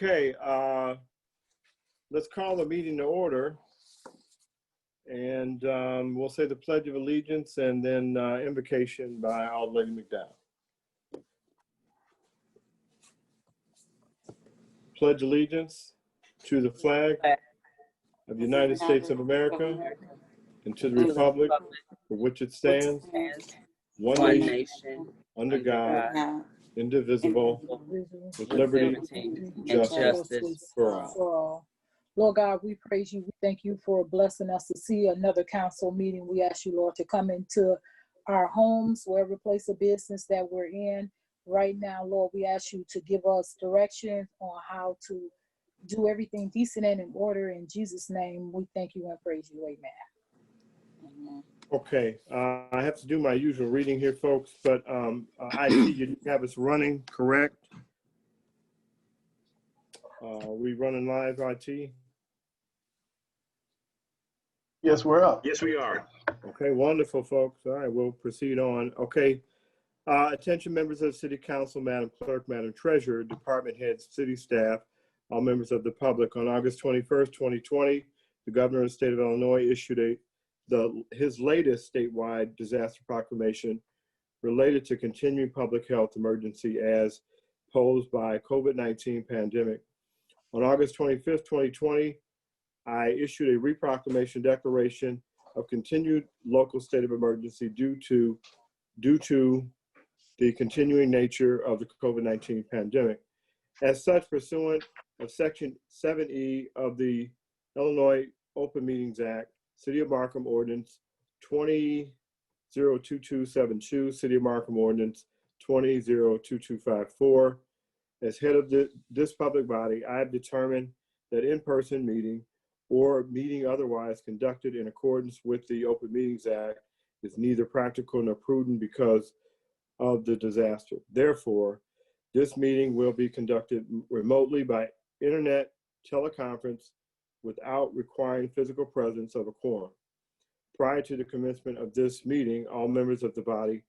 Okay, let's call the meeting to order. And we'll say the Pledge of Allegiance and then invocation by Our Lady McDowell. Pledge allegiance to the flag of the United States of America and to the republic for which it stands, one nation, under God, indivisible, with liberty and justice for all. Lord God, we praise you. We thank you for blessing us to see another council meeting. We ask you, Lord, to come into our homes, wherever place of business that we're in right now. Lord, we ask you to give us direction on how to do everything decent and in order. In Jesus' name, we thank you and praise you. Amen. Okay, I have to do my usual reading here, folks, but I see you have us running, correct? We running live, IT? Yes, we're up. Yes, we are. Okay, wonderful, folks. All right, we'll proceed on. Okay, attention members of the City Council, Madam Clerk, Madam Treasurer, department heads, city staff, all members of the public. On August 21st, 2020, the governor of the state of Illinois issued his latest statewide disaster proclamation related to continuing public health emergency as posed by COVID-19 pandemic. On August 25th, 2020, I issued a reproclamation declaration of continued local state of emergency due to the continuing nature of the COVID-19 pandemic. As such, pursuant of Section 7E of the Illinois Open Meetings Act, City of Markham Ordinance 20-02272, City of Markham Ordinance 20-02254, as head of this public body, I have determined that in-person meeting or meeting otherwise conducted in accordance with the Open Meetings Act is neither practical nor prudent because of the disaster. Therefore, this meeting will be conducted remotely by internet teleconference without requiring physical presence of a quorum. Prior to the commencement of this meeting, all members of the body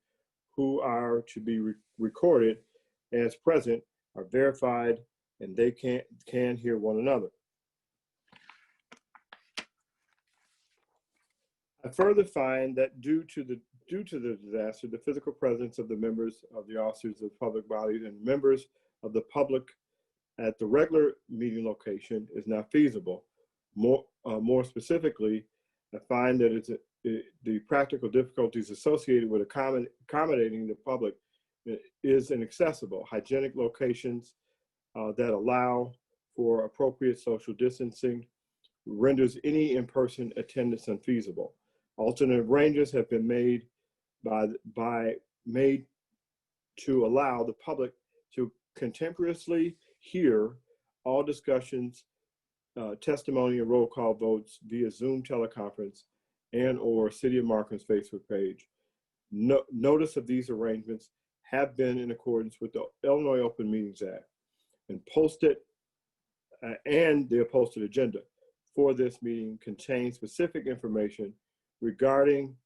who are to be recorded as present are verified and they can hear one another. I further find that due to the disaster, the physical presence of the members of the officers of public bodies and members of the public at the regular meeting location is not feasible. More specifically, I find that the practical difficulties associated with accommodating the public is inaccessible. Hygienic locations that allow for appropriate social distancing renders any in-person attendance unfeasible. Alternative arrangements have been made to allow the public to contemporaneously hear all discussions, testimony, and roll call votes via Zoom teleconference and/or City of Markham's Facebook page. Notice of these arrangements have been in accordance with the Illinois Open Meetings Act and posted, and the posted agenda for this meeting contains specific information regarding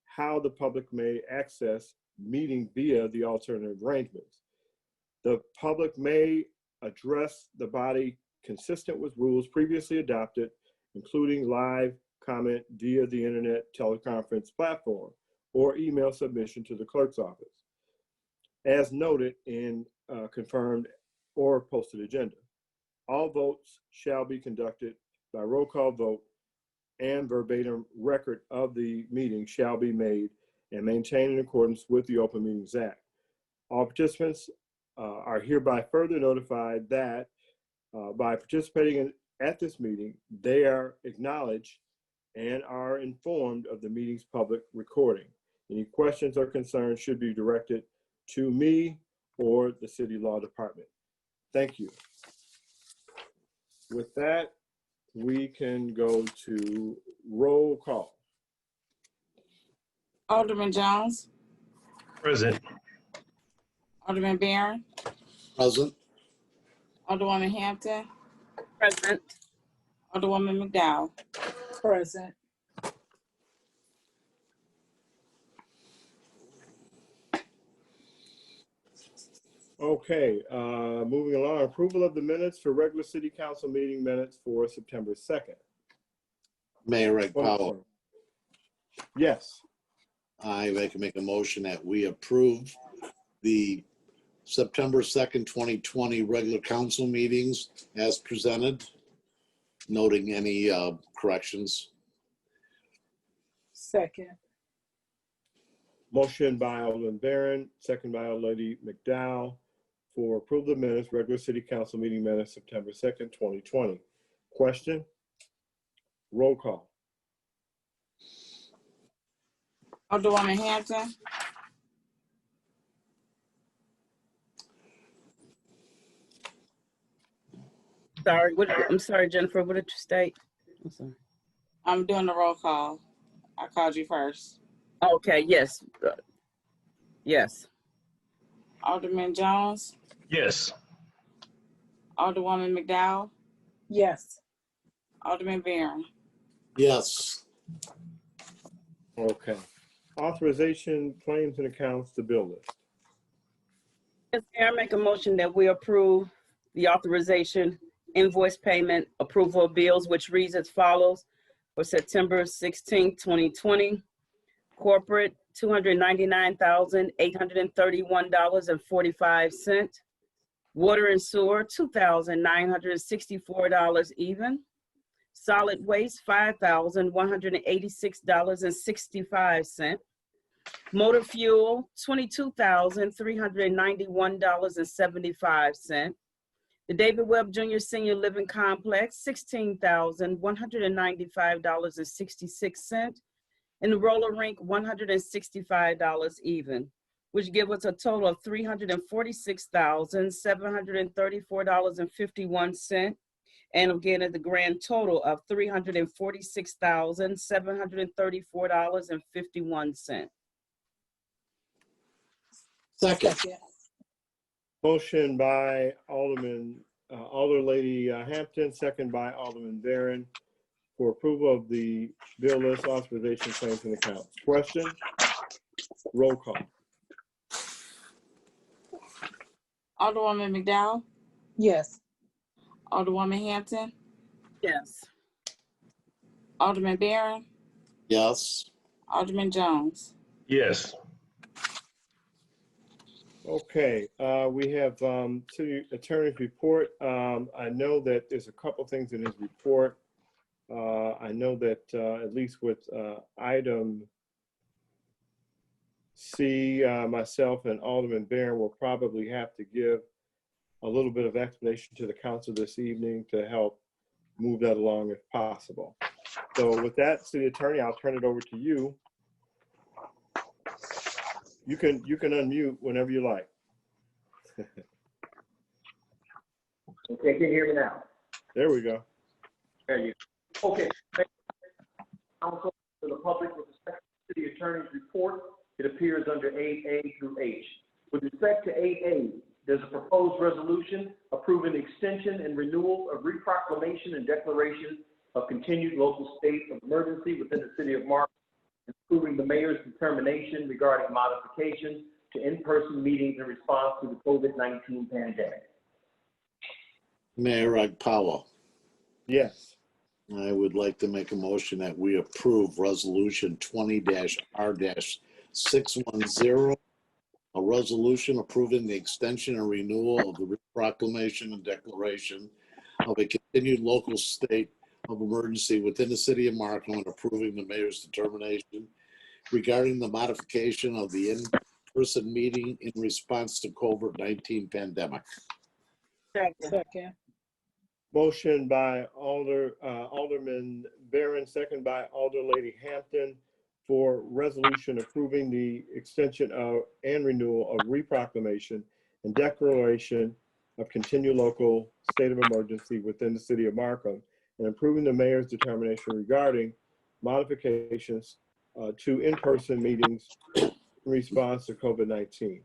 how the public may access meeting via the alternative arrangements. The public may address the body consistent with rules previously adopted, including live comment via the internet teleconference platform or email submission to the clerk's office, as noted in confirmed or posted agenda. All votes shall be conducted by roll call vote, and verbatim record of the meeting shall be made and maintained in accordance with the Open Meetings Act. All participants are hereby further notified that by participating at this meeting, they are acknowledged and are informed of the meeting's public recording. Any questions or concerns should be directed to me or the City Law Department. Thank you. With that, we can go to roll call. Alderman Jones. Present. Alderman Barron. Present. Alderwoman Hampton. Present. Alderwoman McDowell. Present. Okay, moving along, approval of the minutes for regular city council meeting minutes for September 2nd. Mayor Reg Powell, Yes, I make a motion that we approve the September 2nd, 2020 regular council meetings as presented, noting any corrections. Second. motion by Alderman Barron, second by Lady McDowell for approval of minutes, regular city council meeting minutes, September 2nd, 2020. Question? Roll call. Alderwoman Hampton, Sorry, I'm sorry, Jennifer, what did you state? I'm sorry. I'm doing the roll call. I called you first. Okay, yes. Yes. Alderman Jones, Yes. Alderwoman McDowell, Yes. Alderman Barron. Yes. Okay. Authorization, claims and accounts, the bill list. Yes, Mayor, I make a motion that we approve the authorization, invoice payment, approval of bills, which reads as follows. For September 16, 2020, corporate, $299,831.45. Water and sewer, $2,964 even. Solid waste, $5,186.65. Motor fuel, $22,391.75. The David Webb Jr. Senior Living Complex, $16,195.66. And the roller rink, $165 even, which give us a total of $346,734.51. And again, at the grand total of $346,734.51. Second. Second. Motion by Alder Lady Hampton, second by Alderman Barron for approval of the bill list, authorization, claims and accounts. Question? Roll call. Alderwoman McDowell, Yes. Alderwoman Hampton, Yes. Alderman Barron, Yes. Alderman Jones. Yes. Okay, we have city attorney's report. I know that there's a couple things in his report. I know that at least with item C, myself and Alderman Barron will probably have to give a little bit of explanation to the council this evening to help move that along if possible. So with that, City Attorney, I'll turn it over to you. You can unmute whenever you like. Okay, can you hear me now? There we go. There you go. Okay. Council, to the public, with respect to the city attorney's report, it appears under 8A through H. With respect to 8A, there's a proposed resolution approving the extension and renewal of reproclamation and declaration of continued local state of emergency within the city of Markham, approving the mayor's determination regarding modification to in-person meetings in response to the COVID-19 pandemic. Mayor Reg Powell, Yes. I would like to make a motion that we approve resolution 20-R-610, a resolution approving the extension and renewal of the proclamation and declaration of a continued local state of emergency within the city of Markham and approving the mayor's determination regarding the modification of the in-person meeting in response to COVID-19 pandemic. Second. Motion by Alderman Barron, second by Alder Lady Hampton for resolution approving the extension of and renewal of reproclamation and declaration of continued local state of emergency within the city of Markham and approving the mayor's determination regarding modifications to in-person meetings in response to COVID-19.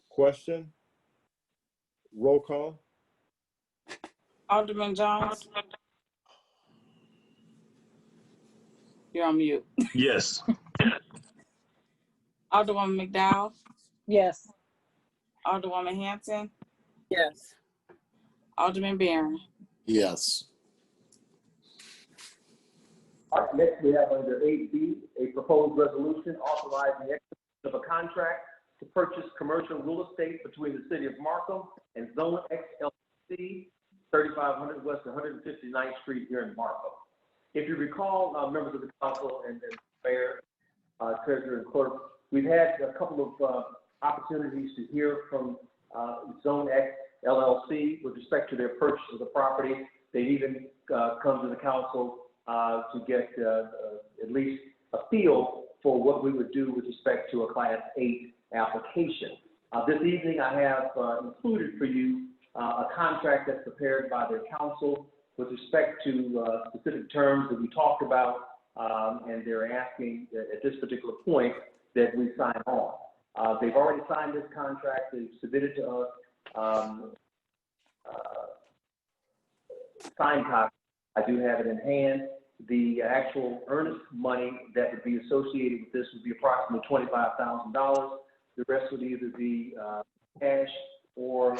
Question? Roll call? Alderman Jones, you're on mute. Yes. Alderwoman McDowell, Yes. Alderwoman Hampton, Yes. Alderman Barron. Yes. All right, next we have under 8B, a proposed resolution authorizing the execution of a contract to purchase commercial real estate between the city of Markham and Zone X LLC, 3500 West 159th Street here in Markham. If you recall, members of the council and mayor, treasurer and clerk, we've had a couple of opportunities to hear from Zone X LLC with respect to their purchase of the property. They even come to the council to get at least a feel for what we would do with respect to a Class 8 application. This evening, I have included for you a contract that's prepared by their council with respect to specific terms that we talked about, and they're asking at this particular point that we sign on. They've already signed this contract. They've submitted to us signed copy. I do have it in hand. The actual earnest money that would be associated with this would be approximately $25,000. The rest would either be cash or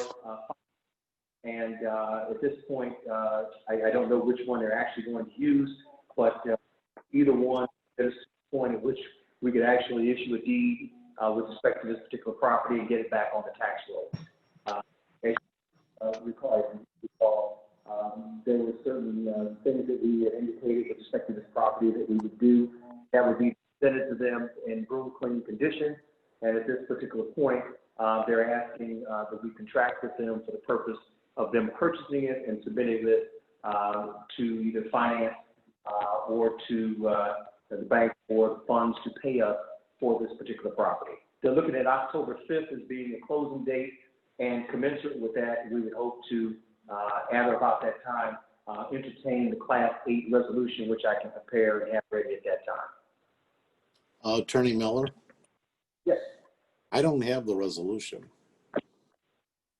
and at this point, I don't know which one they're actually going to use, but either one is the point at which we could actually issue a deed with respect to this particular property and get it back on the tax roll. As you recall, there were certain things that we had indicated with respect to this property that we would do that would be presented to them in room clean condition. And at this particular point, they're asking that we contract with them for the purpose of them purchasing it and submitting it to either finance or to the bank for the funds to pay us for this particular property. They're looking at October 5th as being a closing date, and commensurate with that, we would hope to, at or about that time, entertain the Class 8 resolution, which I can prepare and have ready at that time. Attorney Miller, Yes. I don't have the resolution.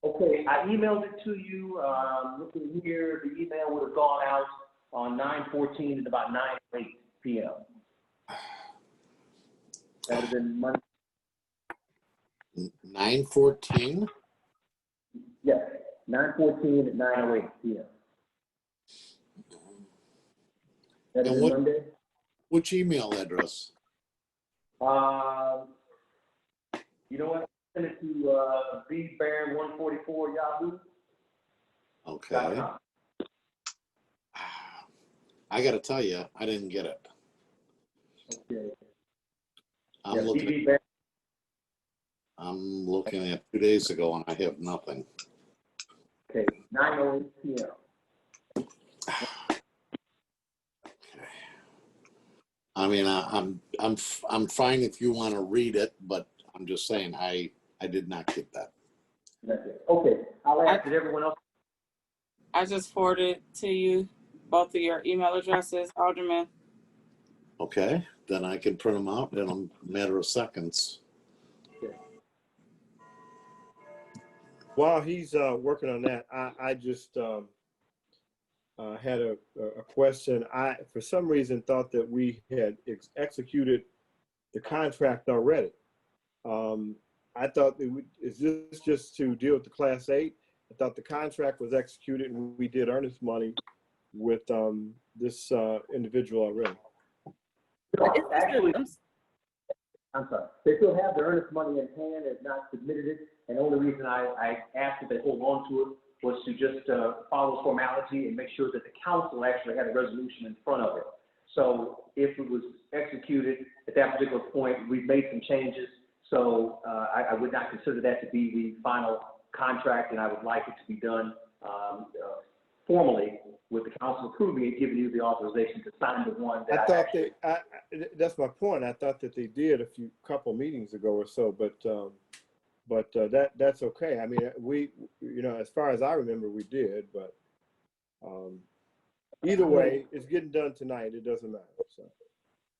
Okay, I emailed it to you. Looking here, the email would have gone out on 9/14 at about 9:08 p.m. That would have been Monday. 9/14? Yes, 9/14 at 9:08 p.m. That is And what- Monday. Which email address? You know what? Send it to bbaron144 Yahoo. Okay. I got to tell you, I didn't get it. Okay. I'm Yeah, looking. BB Barron. I'm looking at 2 days ago, and I have nothing. Okay, 9:08 p.m. I mean, I'm fine if you want to read it, but I'm just saying I did not get that. That's it. Okay, I'll ask that everyone else. I just forwarded to you both of your email addresses, Alderman. Okay, then I can print them out in a matter of seconds. While he's working on that, I just had a question. I, for some reason, thought that we had executed the contract already. I thought that is this just to deal with the Class 8? I thought the contract was executed and we did earnest money with this individual already. Actually, I'm sorry. They still have the earnest money in hand, have not submitted it, and the only reason I asked if they hold on to it was to just follow formality and make sure that the council actually had a resolution in front of it. So if it was executed at that particular point, we've made some changes. So I would not consider that to be the final contract, and I would like it to be done formally with the council approving it, giving you the authorization to sign the one that I thought that's my point. I thought that they did a couple meetings ago or so, but that's okay. I mean, we, as far as I remember, we did, but either way, it's getting done tonight. It doesn't matter. So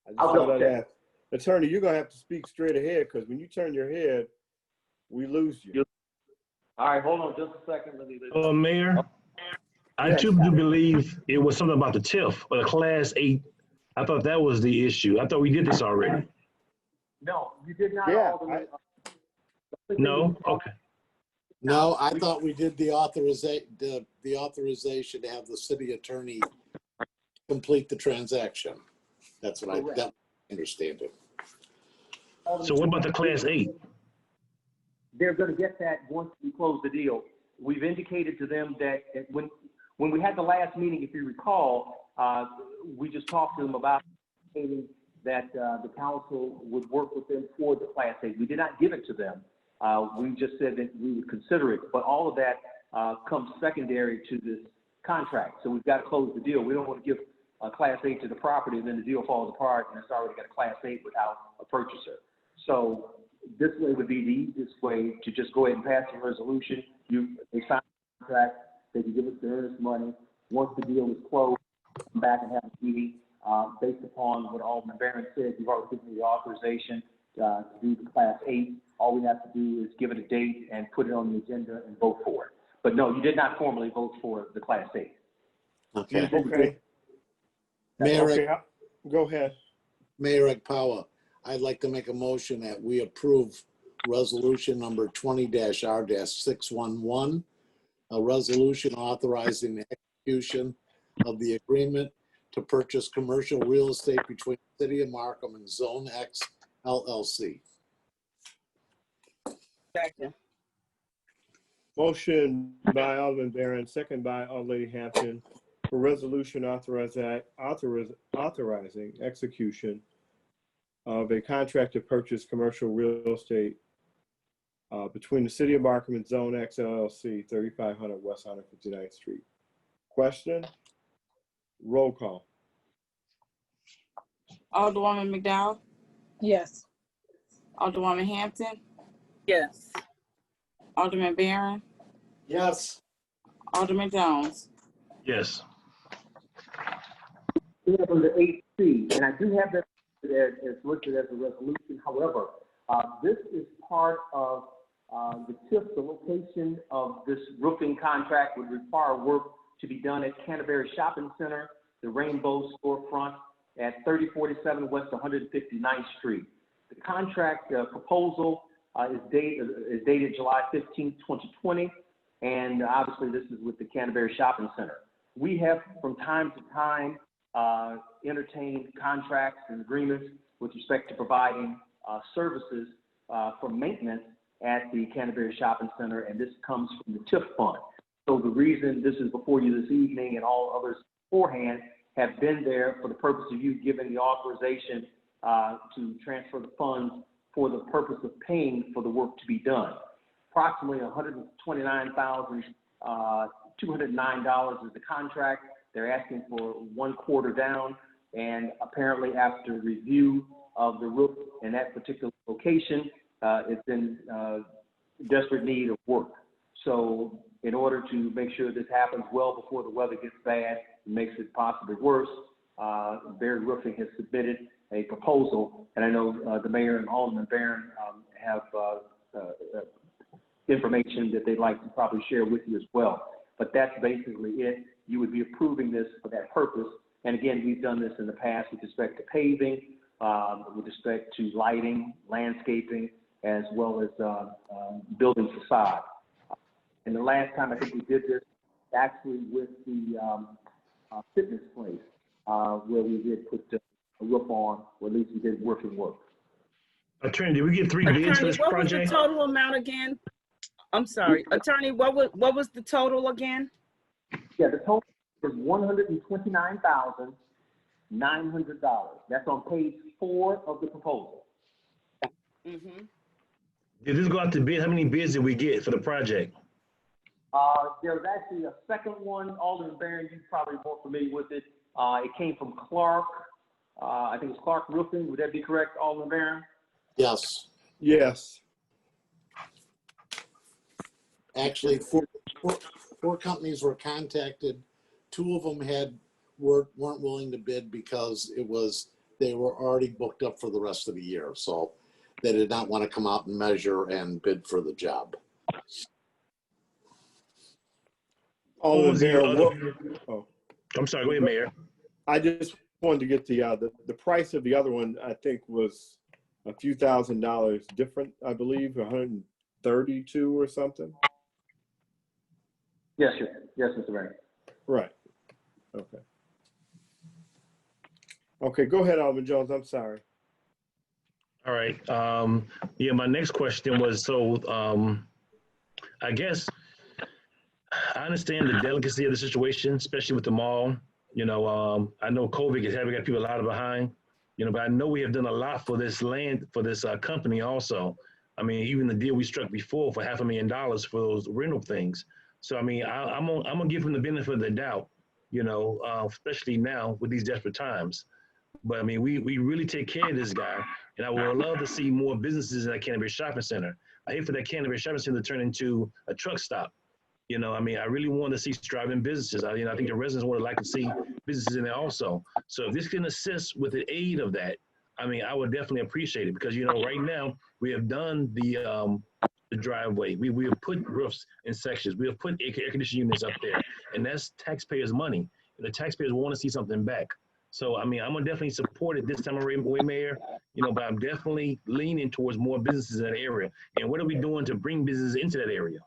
I just thought I'd ask. Attorney, you're gonna have to speak straight ahead, because when you turn your head, we lose you. All right, hold on just a second. Let me Mayor, I too do believe it was something about the TIF or the Class 8. I thought that was the issue. I thought we did this already. No, you did not. Yeah, No? Okay. No, I thought we did the authorization to have the city attorney complete the transaction. That's what that understand it. So what about the Class 8? They're going to get that once we close the deal. We've indicated to them that when we had the last meeting, if you recall, we just talked to them about indicating that the council would work with them for the Class 8. We did not give it to them. We just said that we would consider it, but all of that comes secondary to this contract. So we've got to close the deal. We don't want to give a Class 8 to the property and then the deal falls apart and it's already got a Class 8 without a purchaser. So this way would be the easiest way to just go ahead and pass the resolution. They sign the contract, they can give us the earnest money. Once the deal is closed, come back and have a meeting. Based upon what Alderman Barron said, you've already given me the authorization to do the Class 8. All we have to do is give it a date and put it on the agenda and vote for it. But no, you did not formally vote for the Class 8. Okay. Okay. Mayor, Okay, go ahead. Mayor Ekpawa, I'd like to make a motion that we approve resolution number 20-R-611, a resolution authorizing the execution of the agreement to purchase commercial real estate between the City of Markham and Zone X LLC. Second. Motion by Alderman Barron, second by Alderlady Hampton, for resolution authorizing execution of a contract to purchase commercial real estate between the City of Markham and Zone X LLC, 3500 West 159th Street. Question? Roll call. Alderwoman McDowell, Yes. Alderwoman Hampton, Yes. Alderman Barron, Yes. Alderman Jones. Yes. We have under 8C, and I do have that as listed as a resolution. However, this is part of the TIF. The location of this roofing contract would require work to be done at Canterbury Shopping Center, the Rainbow storefront at 3047 West 159th Street. The contract proposal is dated July 15, 2020, and obviously this is with the Canterbury Shopping Center. We have from time to time entertained contracts and agreements with respect to providing services for maintenance at the Canterbury Shopping Center, and this comes from the TIF fund. So the reason this is before you this evening and all others beforehand have been there for the purpose of you giving the authorization to transfer the funds for the purpose of paying for the work to be done. Approximately $129,209 is the contract. They're asking for 1 quarter down, and apparently after review of the roof in that particular location, it's in desperate need of work. So in order to make sure this happens well before the weather gets bad and makes it possibly worse, Barry Roofing has submitted a proposal, and I know the mayor and Alderman Barron have information that they'd like to probably share with you as well. But that's basically it. You would be approving this for that purpose. And again, we've done this in the past with respect to paving, with respect to lighting, landscaping, as well as building facade. And the last time I think we did this, actually with the fitness place, where we did put a roof on, or at least we did working work. Attorney, did we get 3 bids for this What was project? the total amount again? I'm sorry, Attorney, what was the total again? Yeah, the total is $129,900. That's on page 4 of the proposal. Mm-hmm. Did this go out to bid? How many bids did we get for the project? There's actually a second one, Alderman Barron, you're probably more familiar with it. It came from Clark. I think it's Clark Roofing. Would that be correct, Alderman Barron? Yes. Yes. Actually, four companies were contacted. 2 of them weren't willing to bid because they were already booked up for the rest of the year. So they did not want to come out and measure and bid for the job. Alderman Barron, I'm sorry, go ahead, Mayor. I just wanted to get the price of the other one. I think was a few $1,000s different. I believe 132 or something. Yes, sir. Yes, Mr. Mayor. Right. Okay. Okay, go ahead, Alderman Jones. I'm sorry. All right. Yeah, my next question was, I guess I understand the delicacy of the situation, especially with the mall. I know COVID is having got people out of behind, but I know we have done a lot for this land, for this company also. I mean, even the deal we struck before for $500,000 for those rental things. So, I mean, I'm gonna give him the benefit of the doubt, especially now with these desperate times. But I mean, we really take care of this guy, and I would love to see more businesses in that Canterbury Shopping Center. I hate for that Canterbury Shopping Center to turn into a truck stop. I mean, I really want to see thriving businesses. I think the residents would like to see businesses in there also. So if this can assist with the aid of that, I mean, I would definitely appreciate it because right now we have done the driveway. We have put roofs in sections. We have put air conditioning units up there, and that's taxpayers' money. And the taxpayers want to see something back. So I mean, I'm gonna definitely support it this time around, Mayor. But I'm definitely leaning towards more businesses in that area. And what are we doing to bring businesses into that area?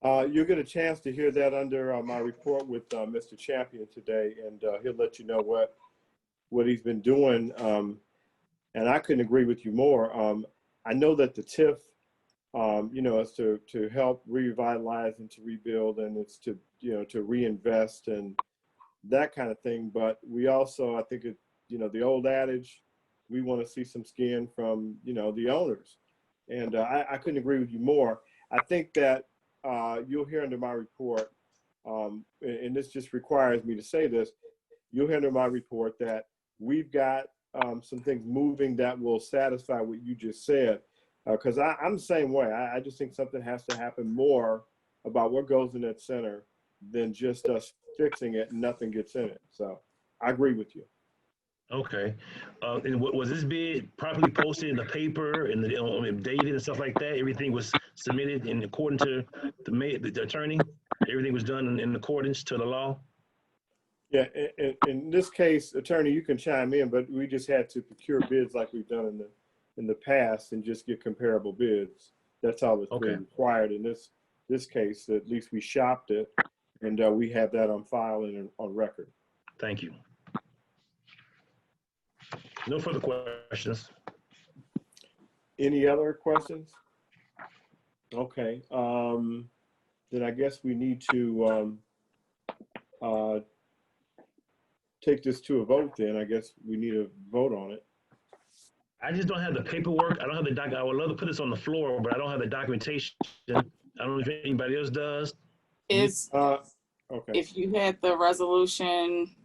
You'll get a chance to hear that under my report with Mr. Champion today, and he'll let you know what he's been doing. And I couldn't agree with you more. I know that the TIF, is to help revitalize and to rebuild, and it's to to reinvest and that kind of thing. But we also, I think the old adage, we want to see some skin from the owners, and I couldn't agree with you more. I think that you'll hear under my report, and this just requires me to say this, you'll hear under my report that we've got some things moving that will satisfy what you just said. Because I'm the same way. I just think something has to happen more about what goes in that center than just us fixing it and nothing gets in it. So I agree with you. Okay. And was this bid properly posted in the paper and dated and stuff like that? Everything was submitted in accordance to the attorney? Everything was done in accordance to the law? Yeah, in this case, attorney, you can chime in, but we just had to procure bids like we've done in the past and just get comparable bids. That's all that's been required in this case. At least we shopped it, and we have that on file and on record. Thank you. No further questions. Any other questions? Okay. Then I guess we need to take this to a vote. Then I guess we need a vote on it. I just don't have the paperwork. I don't have the doc. I would love to put this on the floor, but I don't have the documentation. I don't know if anybody else does. Okay. If you had the resolution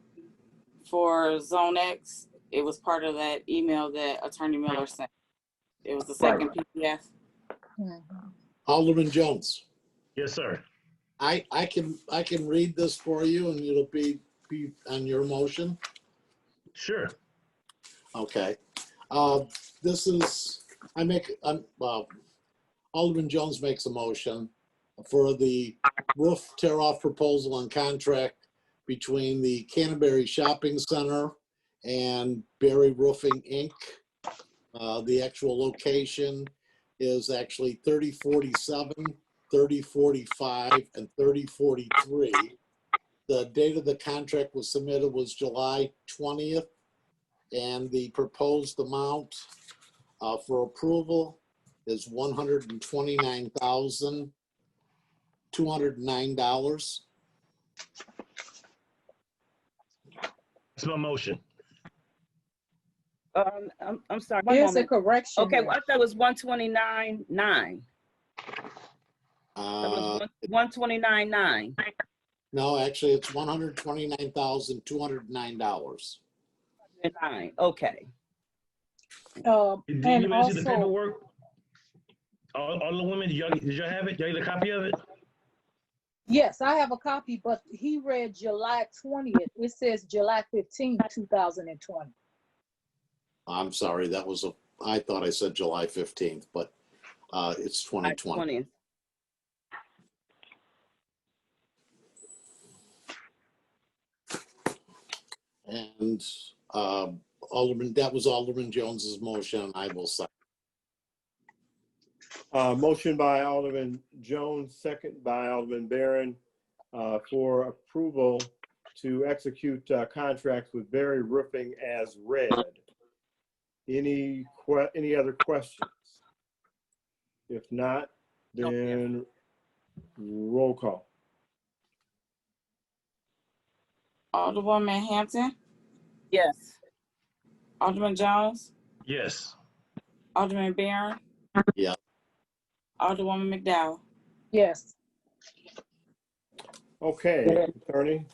for Zone X, it was part of that email that Attorney Miller sent. It was the second PDF. Alderman Jones. Yes, sir. I can read this for you and it'll be on your motion. Sure. Okay. This is, Alderman Jones makes a motion for the roof tear off proposal and contract between the Canterbury Shopping Center and Berry Roofing Inc. The actual location is actually 3047, 3045, and 3043. The date of the contract was submitted was July 20th, and the proposed amount for approval is $129,209. That's my motion. I'm sorry. One Here's a moment. correction. Okay, well, I thought it was 129.9. That was 129.9. No, actually, it's $129,209. 9. Okay. Did And you mention the also, paperwork? All the women, did y'all have it? Y'all get a copy of it? yes, I have a copy, but he read July 20th. It says July 15th, 2020. I'm sorry, I thought I said July 15th, but it's 2020. 20. And that was Alderman Jones's motion. I will second. Motion by Alderman Jones, second by Alderman Barron, for approval to execute contracts with Berry Roofing as read. Any other questions? If not, then roll call. Alderwoman Hampton, Yes. Alderman Jones, Yes. Alderman Barron, Yeah. Alderwoman McDowell. Yes. Okay, attorney.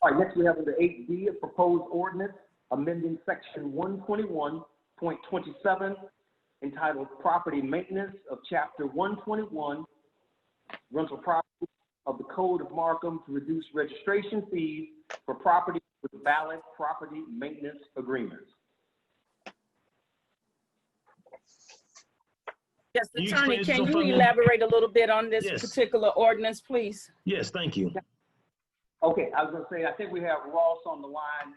All right, next we have under 8B, a proposed ordinance amending section 121.27 entitled Property Maintenance of Chapter 121, Rental Property of the Code of Markham to reduce registration fees for property with valid property maintenance agreements. Yes, Can you attorney, explain can this you for me? elaborate a little bit on this Yes. particular ordinance, please? Yes, thank you. Okay, I was gonna say, I think we have Ross on the line,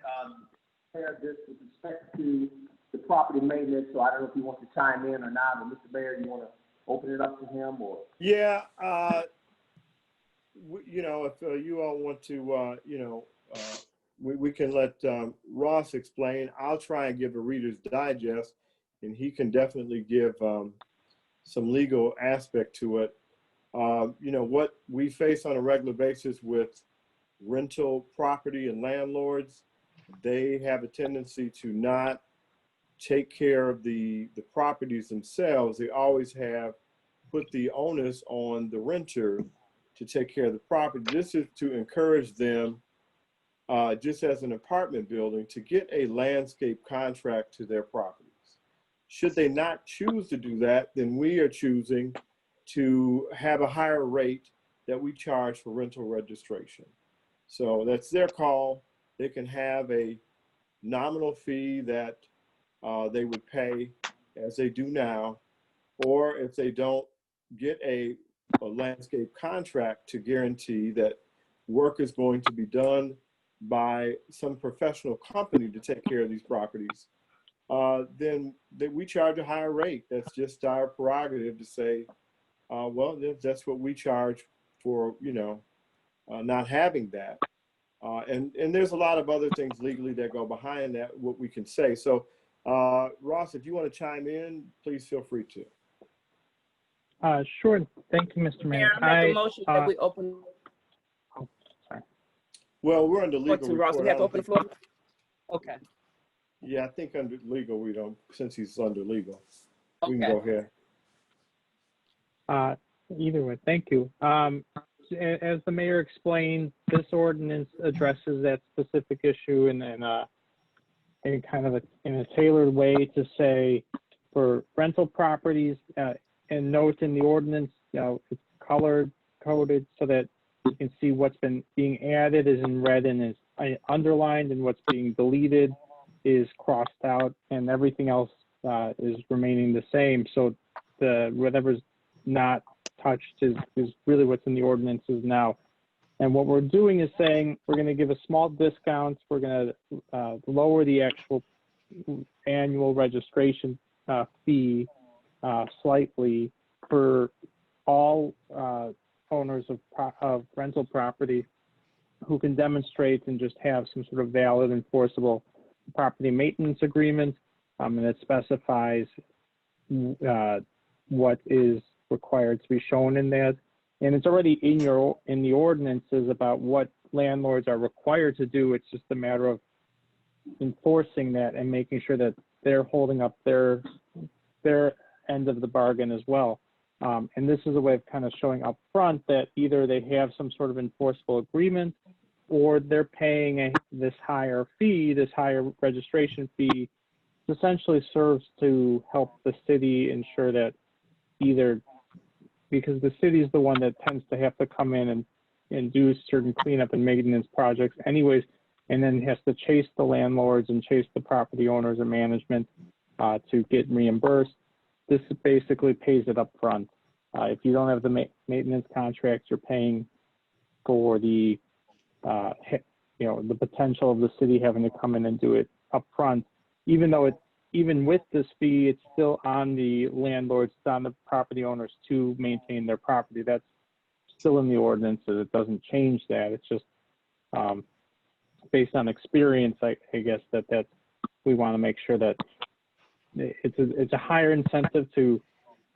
prepared this with respect to the property maintenance, so I don't know if you want to chime in or not, but Mr. Baird, you wanna open it up to him, or? Yeah, you know, if you all want to, you know, we can let Ross explain. I'll try and give a Reader's Digest, and he can definitely give some legal aspect to it. You know, what we face on a regular basis with rental property and landlords, they have a tendency to not take care of the properties themselves. They always have put the onus on the renter to take care of the property. This is to encourage them, just as an apartment building, to get a landscape contract to their properties. Should they not choose to do that, then we are choosing to have a higher rate that we charge for rental registration. So that's their call. They can have a nominal fee that they would pay as they do now, or if they don't get a landscape contract to guarantee that work is going to be done by some professional company to take care of these properties, then we charge a higher rate. That's just our prerogative to say, well, that's what we charge for, you know, not having that. And there's a lot of other things legally that go behind that, what we can say. So, Ross, if you want to chime in, please feel free to. Sure. Thank you, Mr. Mayor. Mayor, I make a motion that we open. Well, we're under Or legal to Ross, report. we have I to don't open the think- floor? Okay, Yeah, I think under legal, we don't, since he's under legal. We can okay. go ahead. Either way, thank you. As the mayor explained, this ordinance addresses that specific issue in kind of in a tailored way to say for rental properties, and note in the ordinance, you know, it's coded so that you can see what's being added is in red and is underlined, and what's being deleted is crossed out, and everything else is remaining the same. So whatever's not touched is really what's in the ordinances now. And what we're doing is saying we're going to give a small discount. We're going to lower the actual annual registration fee slightly for all owners of rental property who can demonstrate and just have some sort of valid enforceable property maintenance agreement, and it specifies what is required to be shown in that. And it's already in the ordinances about what landlords are required to do. It's just a matter of enforcing that and making sure that they're holding up their end of the bargain as well. And this is a way of kind of showing up front that either they have some sort of enforceable agreement, or they're paying this higher fee, this higher registration fee, essentially serves to help the city ensure that either, because the city is the one that tends to have to come in and do certain cleanup and maintenance projects anyways, and then has to chase the landlords and chase the property owners and management to get reimbursed. This basically pays it up front. If you don't have the maintenance contracts, you're paying for the the potential of the city having to come in and do it up front. Even with this fee, it's still on the landlords, it's on the property owners to maintain their property. That's still in the ordinances. It doesn't change that. It's just based on experience, I guess that's we want to make sure that it's a higher incentive to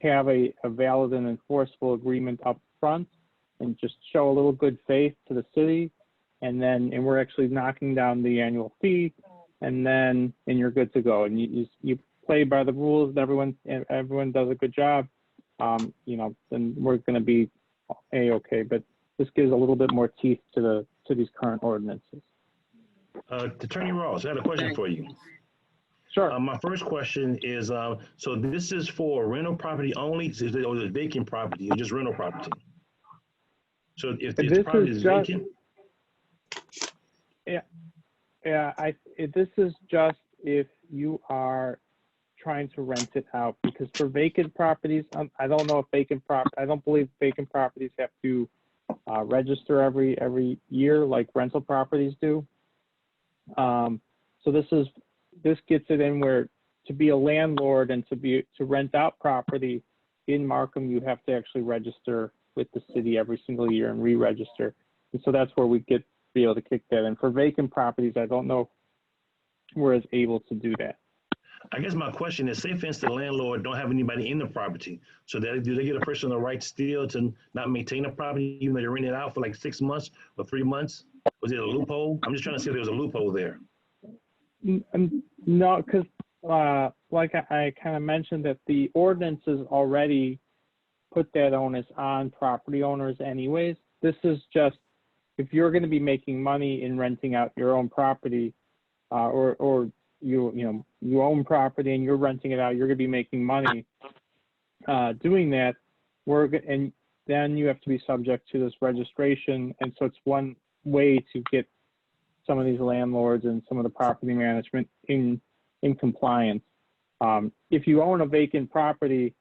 have a valid and enforceable agreement up front and just show a little good faith to the city, and we're actually knocking down the annual fee, and you're good to go. And you play by the rules, and everyone does a good job. Then we're going to be A-okay. But this gives a little bit more teeth to these current ordinances. Attorney Ross, I had a question for you. Sure. My first question is, so this is for rental property only, or is it vacant property, or just rental property? So if this property is vacant? This is just if you are trying to rent it out, because for vacant properties, I don't believe vacant properties have to register every year like rental properties do. So this gets it in where to be a landlord and to rent out property in Markham, you have to actually register with the city every single year and re-register. And so that's where we be able to kick that in. For vacant properties, I don't know if we're as able to do that. I guess my question is, say for instance, the landlord don't have anybody in the property, so do they get a person the right still to not maintain the property, even though they rent it out for like 6 months or 3 months? Was it a loophole? I'm just trying to see if there was a loophole there. No, because like I kind of mentioned that the ordinances already put that onus on property owners anyways. This is just if you're going to be making money in renting out your own property, or you own property and you're renting it out, you're going to be making money doing that. And then you have to be subject to this registration, and so it's one way to get some of these landlords and some of the property management in compliance. If you own a vacant property,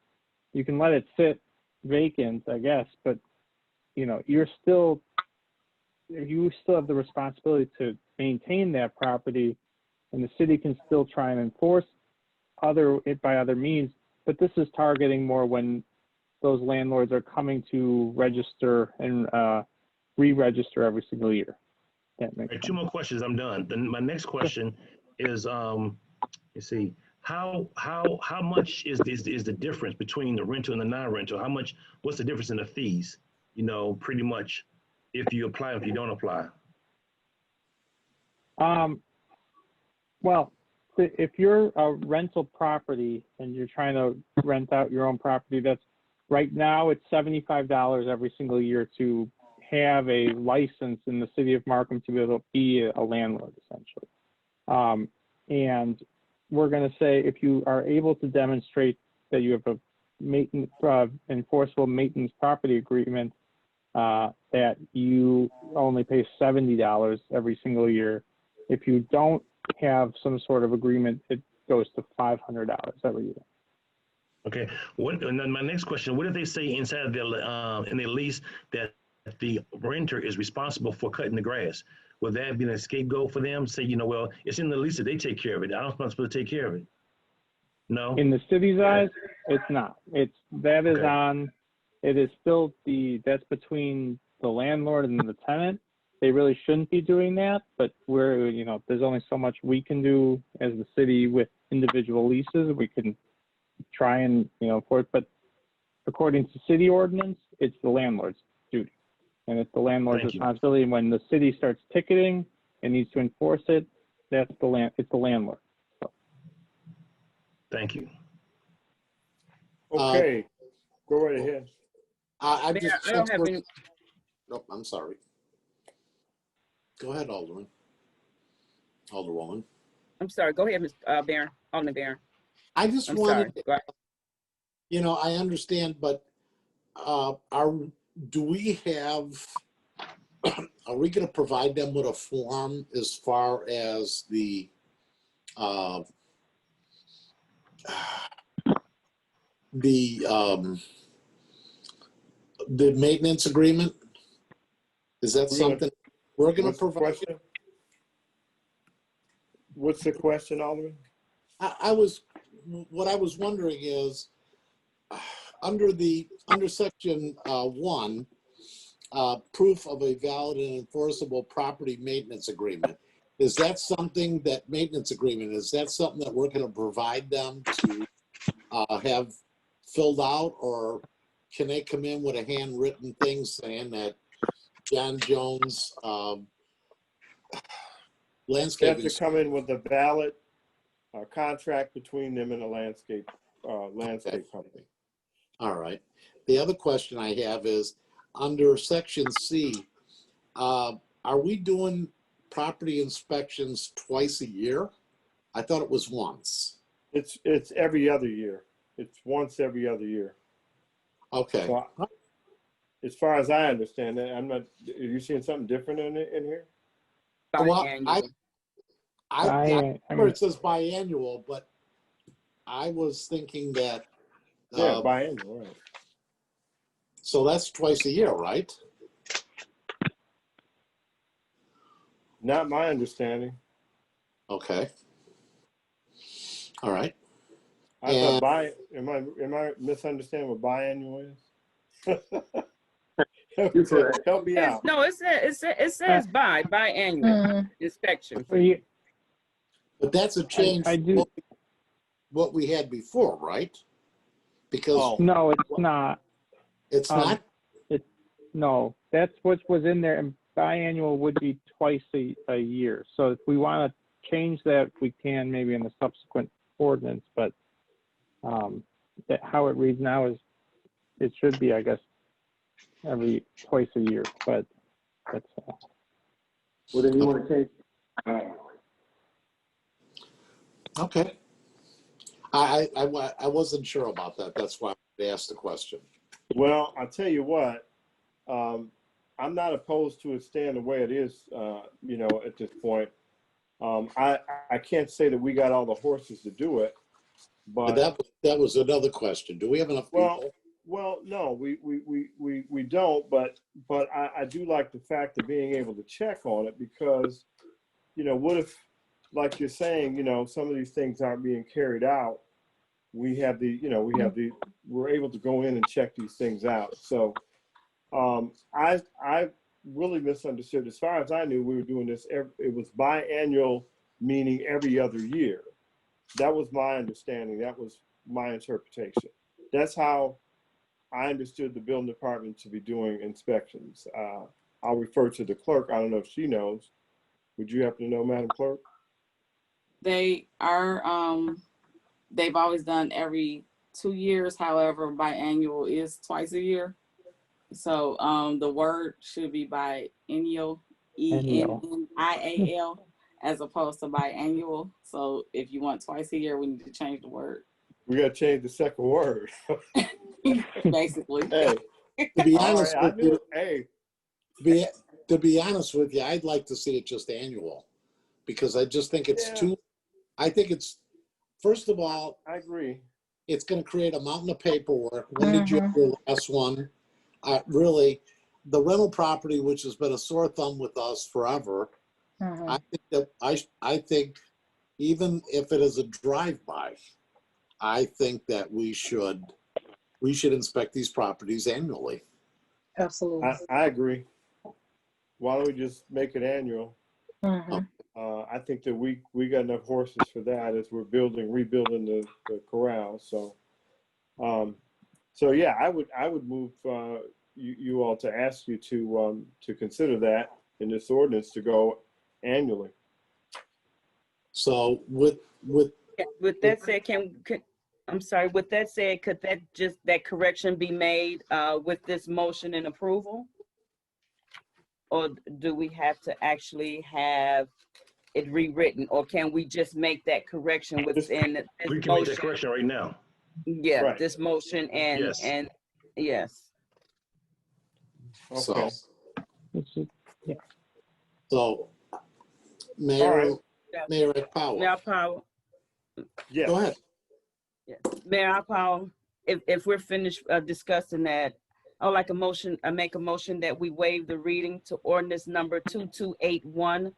you can let it sit vacant, I guess, but you still have the responsibility to maintain that property, and the city can still try and enforce it by other means. But this is targeting more when those landlords are coming to register and re-register every single year. That makes sense. 2 more questions, I'm done. Then my next question is, let's see, how much is the difference between the rental and the non-rental? What's the difference in the fees? Pretty much, if you apply, if you don't apply. Well, if you're a rental property and you're trying to rent out your own property, that's right now it's $75 every single year to have a license in the city of Markham to be able to be a landlord, essentially. And we're going to say if you are able to demonstrate that you have a enforceable maintenance property agreement, that you only pay $70 every single year. If you don't have some sort of agreement, it goes to $500 every year. Okay. And then my next question: what if they say inside of in their lease that the renter is responsible for cutting the grass? Would that be an scapegoat for them? Say, well, it's in the lease that they take care of it. I'm not supposed to take care of it. No. In the city's eyes, it's not. It is still that's between the landlord and the tenant. They really shouldn't be doing that, but there's only so much we can do as the city with individual leases. We can try and, enforce, but according to city ordinance, it's the landlord's duty. And it's the landlord's responsibility. And when the city starts ticketing and needs to enforce it, it's the landlord. So. Thank you. Okay, go right ahead. I don't have any. Nope, I'm sorry. Go ahead, Alderwoman. I'm sorry. Go ahead, Ms. Barron. Alderman Barron. I just wanted, I understand, but are we going to provide them with a form as far as the maintenance agreement? Is that something we're going to provide? What's the question, Alderman? What I was wondering is, under section 1, proof of a valid and enforceable property maintenance agreement. Is that something that maintenance agreement, is that something that we're going to provide them to have filled out, or can they come in with a handwritten thing saying that John Jones They have landscaping? to come in with a valid contract between them and a landscape company. All right. The other question I have is, under section C, are we doing property inspections twice a year? I thought it was once. It's every other year. It's once every other year. Okay. So as far as I understand it, are you seeing something different in here? Well, Biannual. I remember it says biannual, but I was thinking that. Yeah, biannual, right. So that's twice a year, right? Not my understanding. Okay. All right. I thought am I misunderstanding what biannual is? You're correct. Help me out. No, it says biannual inspection. But that's a change I do. from what we had before, right? Because No, it's not. it's not. No, that's what was in there, and biannual would be twice a year. So if we want to change that, we can maybe in the subsequent ordinance, but how it reads now is, it should be, I guess, twice a year, but that's Well, then you want to change. Okay. I wasn't sure about that. That's why I asked the question. Well, I'll tell you what, I'm not opposed to it staying the way it is, at this point. I can't say that we got all the horses to do it, but that was another question. Do we have enough people? Well, no, we don't, but I do like the fact of being able to check on it, because, what if, like you're saying, some of these things aren't being carried out. We're able to go in and check these things out. So I really misunderstood. As far as I knew, we were doing this, it was biannual, meaning every other year. That was my understanding. That was my interpretation. That's how I understood the building department to be doing inspections. I'll refer to the clerk. I don't know if she knows. Would you happen to know, Madam Clerk? They are, they've always done every 2 years. However, biannual is twice a year. So the word should be biennial, ENNIAL, as opposed to biannual. So if you want twice a year, we need to change the word. We got to change the second word. Basically. Hey, To be all honest right, with you, hey, to be honest with you, I'd like to see it just annual, because I just think it's I think it's, first of all, I agree. it's going to create a mountain of paperwork. When did you have your last one? Really, the rental property, which has been a sore thumb with us forever, I think that I think even if it is a drive-by, I think that we should inspect these properties annually. Absolutely. I agree. Why don't we just make it annual? I think that we got enough horses for that as we're rebuilding the corral. So, yeah, I would move you all to ask you to consider that in this ordinance to go annually. So with that said, I'm sorry, with that said, could that correction be made with this motion and approval? Or do we have to actually have it rewritten, or can we just make that correction within this We can make that motion? correction right now. Yeah, Right. this motion and yes. Okay. So Mayor Powell. Mayor Powell. Yeah. Go ahead. Yes. Mayor Powell, if we're finished discussing that, I make a motion that we waive the reading to ordinance number 2281,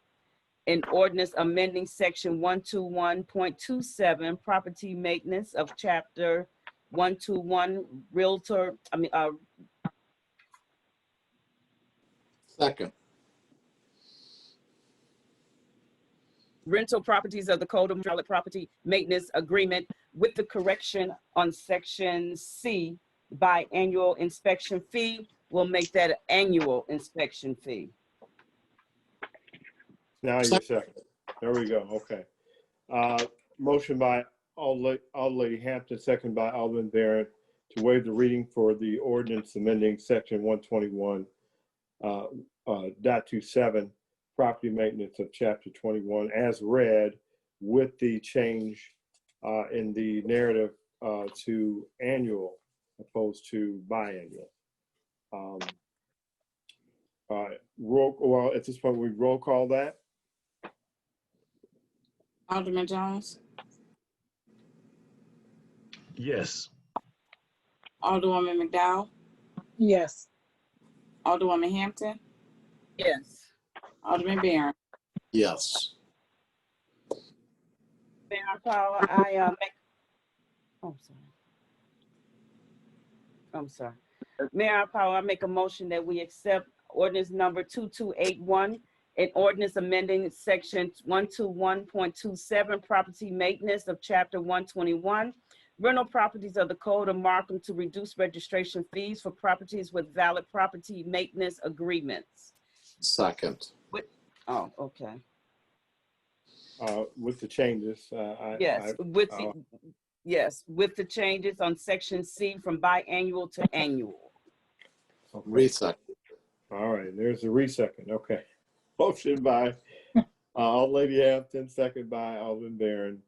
an ordinance amending section 121.27, property maintenance of chapter 121, Second. Rental properties of the Code of Charlotte Property Maintenance Agreement with the correction on section C, biannual inspection fee. We'll make that an annual inspection fee. Now you're second. There we go. Okay. Motion by Alderlady Hampton, second by Alderman Barron, to waive the reading for the ordinance amending section 121.27, property maintenance of chapter 21, as read, with the change in the narrative to annual opposed to biannual. Well, at this point, we roll call that. Alderman Jones, Yes. Alderwoman McDowell, Yes. Alderwoman Hampton, Yes. Alderman Barron. Yes. Mayor Powell, I'm sorry. Mayor Powell, I make a motion that we accept ordinance number 2281, an ordinance amending section 121.27, property maintenance of chapter 121, rental properties of the Code of Markham to reduce registration fees for properties with valid property maintenance agreements. Second. Oh, okay. With the changes. Yes, with the changes on section C from biannual to annual. Okay. Resecond. All right, there's a resecond. Okay. Motion by Alderlady Hampton, second by Alderman Barron,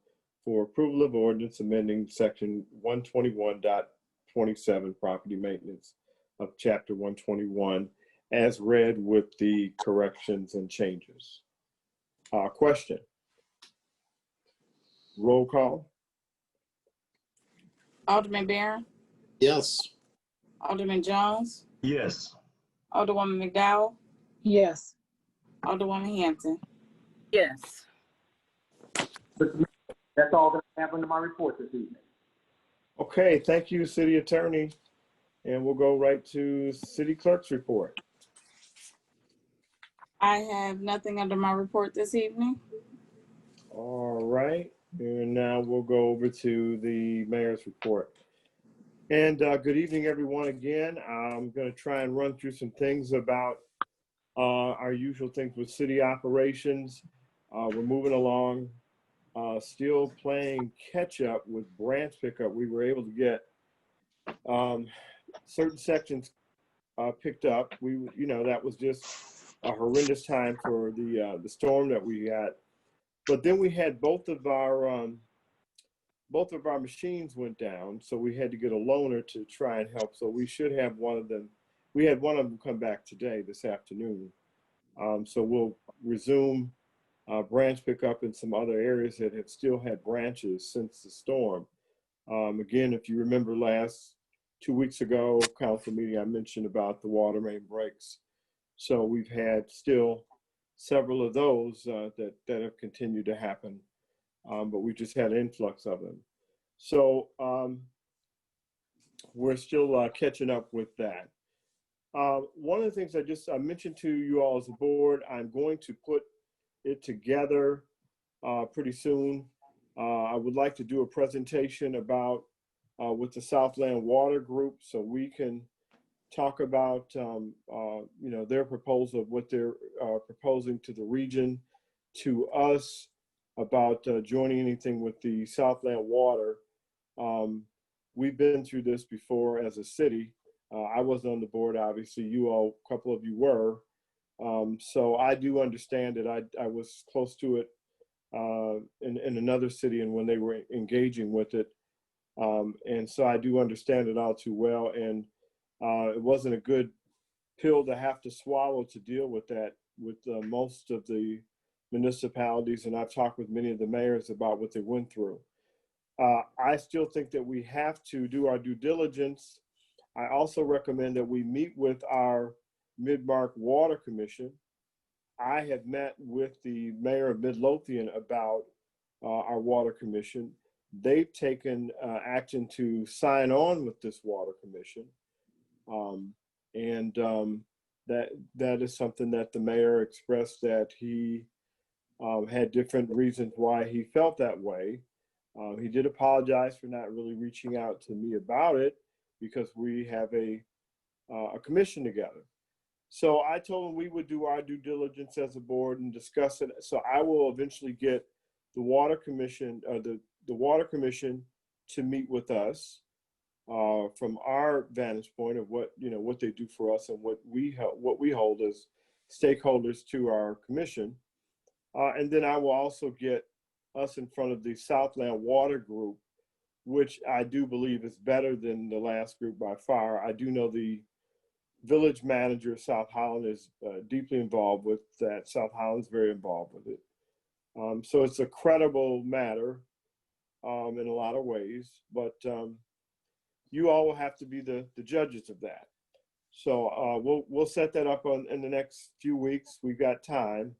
for approval of ordinance amending section 121.27, property maintenance of chapter 121, as read with the corrections and changes. Question. Roll call. Alderman Barron, Yes. Alderman Jones, Yes. Alderwoman McDowell, Yes. Alderwoman Hampton. Yes. That's all that I have under my report this evening. Okay, thank you, City Attorney. And we'll go right to City Clerk's report. I have nothing under my report this evening. All right, and now we'll go over to the mayor's report. And good evening, everyone. Again, I'm going to try and run through some things about our usual things with city operations. We're moving along, still playing catch up with branch pickup. We were able to get certain sections picked up. That was just a horrendous time for the storm that we had. But then we had both of our machines went down, so we had to get a loaner to try and help. So we should have one of them. We had one of them come back today, this afternoon. So we'll resume branch pickup in some other areas that have still had branches since the storm. Again, if you remember 2 weeks ago, council meeting, I mentioned about the water main breaks. So we've had still several of those that have continued to happen, but we just had an influx of them. So we're still catching up with that. One of the things I mentioned to you all as a board, I'm going to put it together pretty soon. I would like to do a presentation about with the Southland Water Group, so we can talk about their proposal of what they're proposing to the region, to us, about joining anything with the Southland Water. We've been through this before as a city. I wasn't on the board, obviously. You all, a couple of you were. So I do understand it. I was close to it in another city, and when they were engaging with it. And so I do understand it all too well. And it wasn't a good pill to have to swallow to deal with that with most of the municipalities. And I've talked with many of the mayors about what they went through. I still think that we have to do our due diligence. I also recommend that we meet with our Mid-Mark Water Commission. I have met with the mayor of Midlothian about our water commission. They've taken action to sign on with this water commission. that is something that the mayor expressed that he had different reasons why he felt that way. He did apologize for not really reaching out to me about it because we have a commission together. So I told him we would do our due diligence as a board and discuss it. So I will eventually get the water commission, the water commission, to meet with us from our vantage point of what what they do for us and what we hold as stakeholders to our commission. And then I will also get us in front of the Southland Water Group, which I do believe is better than the last group by far. I do know the village manager of South Holland is deeply involved with that. South Holland's very involved with it. So it's a credible matter in a lot of ways, but you all will have to be the judges of that. So we'll set that up in the next few weeks. We've got time.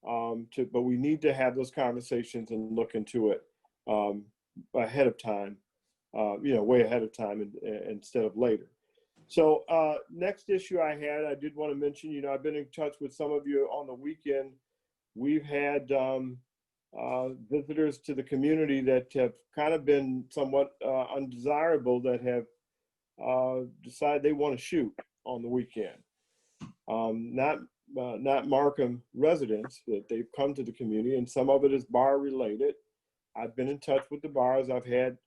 But we need to have those conversations and look into it ahead of time, way ahead of time instead of later. So next issue I did want to mention, I've been in touch with some of you on the weekend. We've had visitors to the community that have kind of been somewhat undesirable that have decided they want to shoot on the weekend. Not Markham residents, that they've come to the community, and some of it is bar related. I've been in touch with the bars. I've had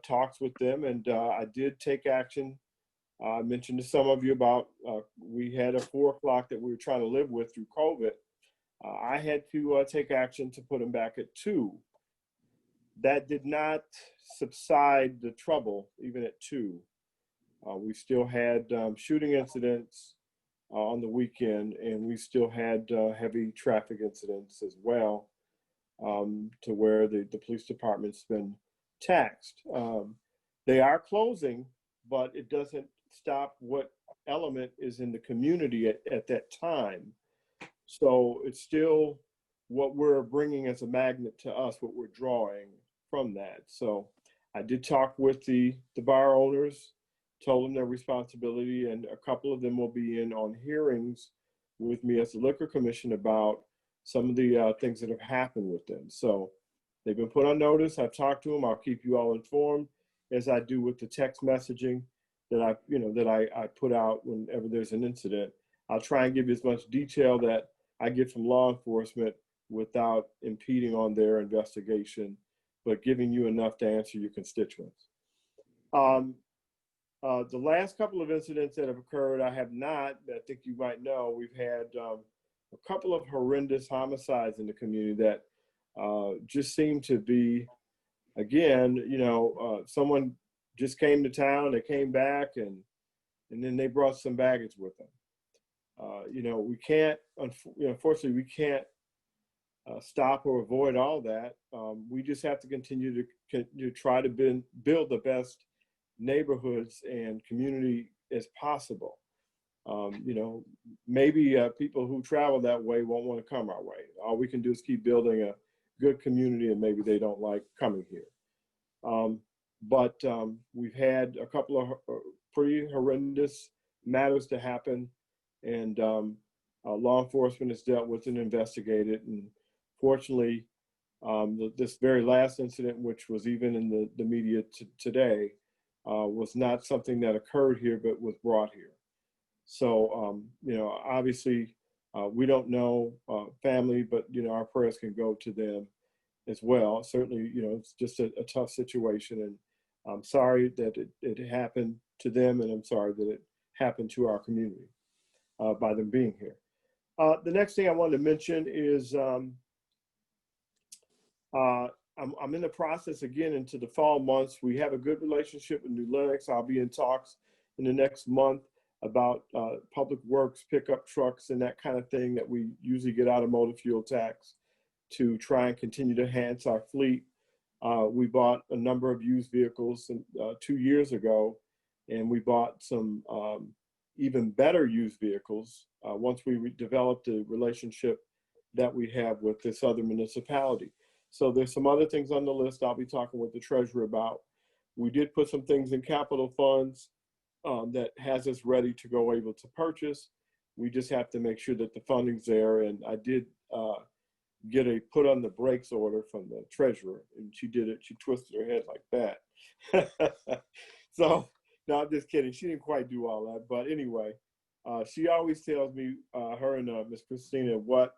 talks with them, and I did take action. I mentioned to some of you about we had a 4 o'clock that we were trying to live with through COVID. I had to take action to put them back at 2. That did not subside the trouble even at 2. We still had shooting incidents on the weekend, and we still had heavy traffic incidents as well, to where the police department's been taxed. They are closing, but it doesn't stop what element is in the community at that time. So it's still what we're bringing as a magnet to us, what we're drawing from that. So I did talk with the bar owners, told them their responsibility, and a couple of them will be in on hearings with me as the liquor commission about some of the things that have happened with them. So they've been put on notice. I've talked to them. I'll keep you all informed, as I do with the text messaging that I put out whenever there's an incident. I'll try and give you as much detail that I get from law enforcement without impeding on their investigation, but giving you enough to answer your constituents. The last couple of incidents that have occurred, I think you might know, we've had a couple of horrendous homicides in the community that just seem to be, again, someone just came to town, they came back, and then they brought some baggage with them. We can't, unfortunately, we can't stop or avoid all that. We just have to continue to try to build the best neighborhoods and community as possible. Maybe people who travel that way won't want to come our way. All we can do is keep building a good community, and maybe they don't like coming here. But we've had a couple of pretty horrendous matters to happen, and law enforcement has dealt with and investigated. And fortunately, this very last incident, which was even in the media today, was not something that occurred here, but was brought here. So, obviously, we don't know family, but, our prayers can go to them as well. Certainly, it's just a tough situation, and I'm sorry that it happened to them, and I'm sorry that it happened to our community by them being here. The next thing I wanted to mention is I'm in the process again into the fall months. We have a good relationship with New Lenox. I'll be in talks in the next month about public works, pickup trucks, and that kind of thing that we usually get out of motor fuel tax to try and continue to enhance our fleet. We bought a number of used vehicles 2 years ago, and we bought some even better used vehicles once we developed a relationship that we have with this other municipality. So there's some other things on the list I'll be talking with the treasurer about. We did put some things in capital funds that has us ready to go able to purchase. We just have to make sure that the funding's there. And I did get a put on the brakes order from the treasurer, and she did it. She twisted her head like that. So, no, I'm just kidding. She didn't quite do all that. But anyway, she always tells me, her and Miss Christina, what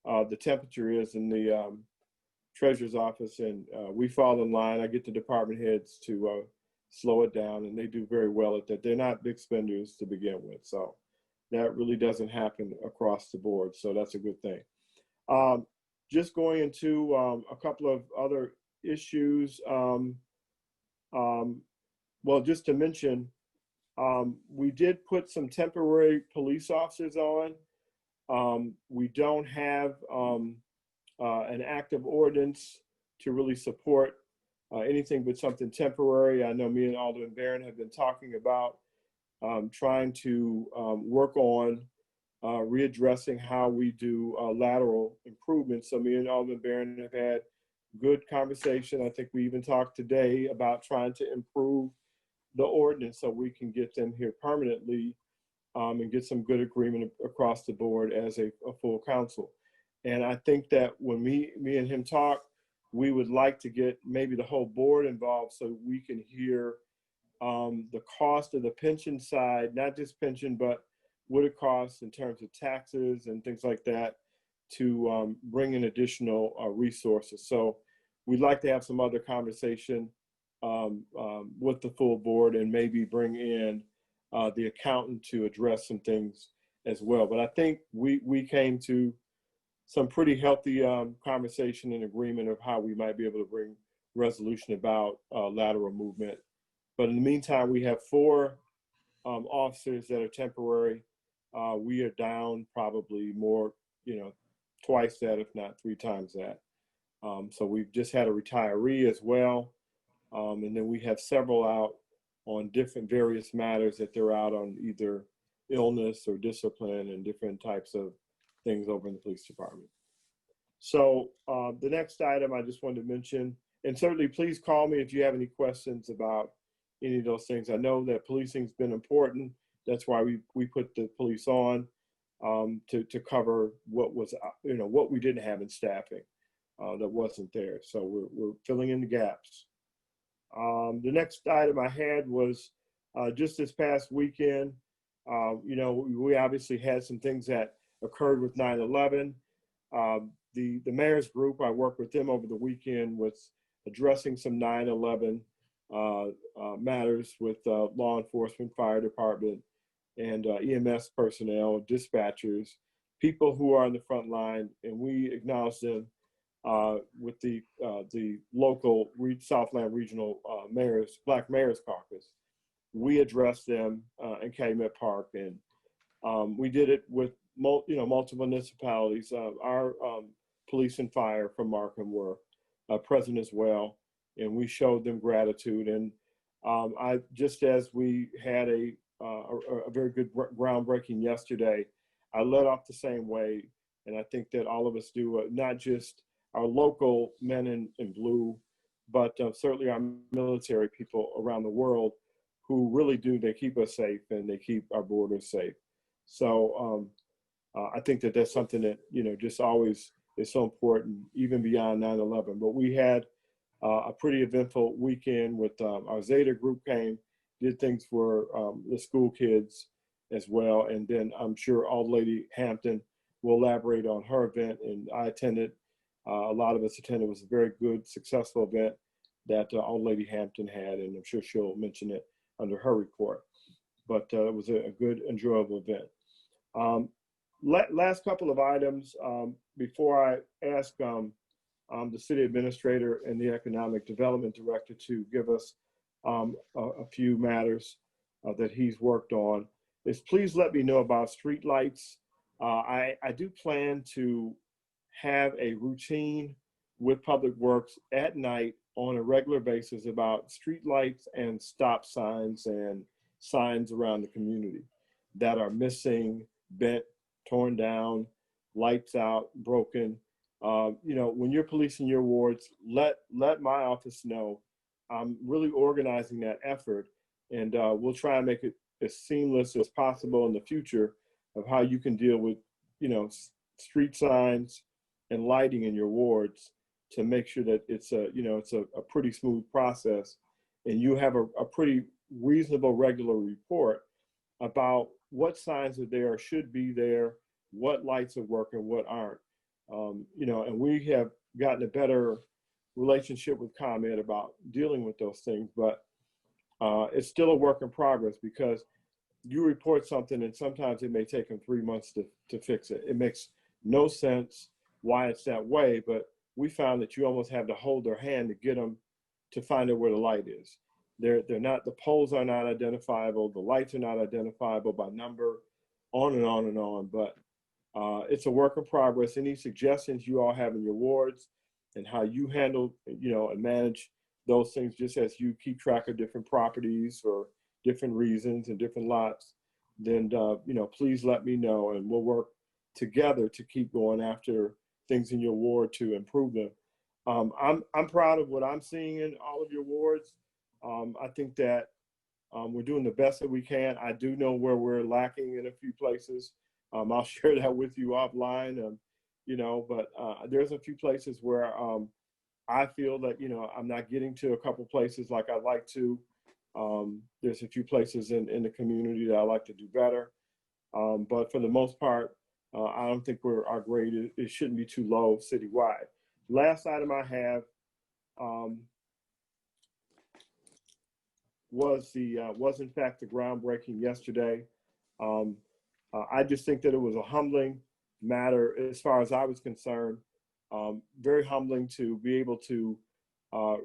the temperature is in the treasurer's office, and we fall in line. I get the department heads to slow it down, and they do very well at that. They're not big spenders to begin with, so that really doesn't happen across the board. So that's a good thing. Just going into a couple of other issues. Well, just to mention, we did put some temporary police officers on. We don't have an active ordinance to really support anything but something temporary. I know me and Alderman Barron have been talking about trying to work on readdressing how we do lateral improvements. So me and Alderman Barron have had good conversation. I think we even talked today about trying to improve the ordinance so we can get them here permanently and get some good agreement across the board as a full council. And I think that when me and him talk, we would like to get maybe the whole board involved so we can hear the cost of the pension side, not just pension, but what it costs in terms of taxes and things like that to bring in additional resources. So we'd like to have some other conversation with the full board and maybe bring in the accountant to address some things as well. But I think we came to some pretty healthy conversation and agreement of how we might be able to bring resolution about lateral movement. But in the meantime, we have 4 officers that are temporary. We are down probably more, twice that, if not 3 times that. So we've just had a retiree as well. And then we have several out on different various matters that they're out on either illness or discipline and different types of things over in the police department. So the next item I just wanted to mention, and certainly please call me if you have any questions about any of those things. I know that policing's been important. That's why we put the police on to cover what was, what we didn't have in staffing that wasn't there. So we're filling in the gaps. The next item I had was just this past weekend, we obviously had some things that occurred with 9/11. The mayor's group, I worked with them over the weekend with addressing some 9/11 matters with law enforcement, fire department, and EMS personnel, dispatchers, people who are on the front line, and we acknowledge them with the local Southland Regional Black Mayors Caucus. We addressed them in Calumet Park, and we did it with multiple municipalities. Our police and fire from Markham were present as well, and we showed them gratitude. And just as we had a very good groundbreaking yesterday, I led off the same way, and I think that all of us do, not just our local men in blue, but certainly our military people around the world who really do. They keep us safe and they keep our borders safe. So I think that that's something that, just always is so important, even beyond 9/11. But we had a pretty eventful weekend with our Zeta group came, did things for the school kids as well. And then I'm sure Old Lady Hampton will elaborate on her event. And I attended, a lot of us attended. It was a very good, successful event that Old Lady Hampton had. And I'm sure she'll mention it under her report. But it was a good, enjoyable event. Last couple of items before I ask the city administrator and the economic development director to give us a few matters that he's worked on, is please let me know about street lights. I do plan to have a routine with Public Works at night on a regular basis about street lights and stop signs and signs around the community that are missing, bent, torn down, lights out, broken. When you're policing your wards, let my office know. I'm really organizing that effort, and we'll try and make it as seamless as possible in the future of how you can deal with, street signs and lighting in your wards to make sure that it's a pretty smooth process, and you have a pretty reasonable regular report about what signs are there, should be there, what lights are working, what aren't. And we have gotten a better relationship with ComEd about dealing with those things, but it's still a work in progress because you report something and sometimes it may take them 3 months to fix it. It makes no sense why it's that way, but we found that you almost have to hold their hand to get them to find out where the light is. They're not, the poles are not identifiable, the lights are not identifiable by number, on and on and on. But it's a work in progress. Any suggestions you all have in your wards and how you handle, and manage those things, just as you keep track of different properties for different reasons and different lots, then, please let me know and we'll work together to keep going after things in your ward to improve them. I'm proud of what I'm seeing in all of your wards. I think that we're doing the best that we can. I do know where we're lacking in a few places. I'll share that with you offline, but there's a few places where I feel that, I'm not getting to a couple places like I'd like to. There's a few places in the community that I like to do better. But for the most part, I don't think our grade, it shouldn't be too low citywide. Last item I have was in fact the groundbreaking yesterday. I just think that it was a humbling matter as far as I was concerned. Very humbling to be able to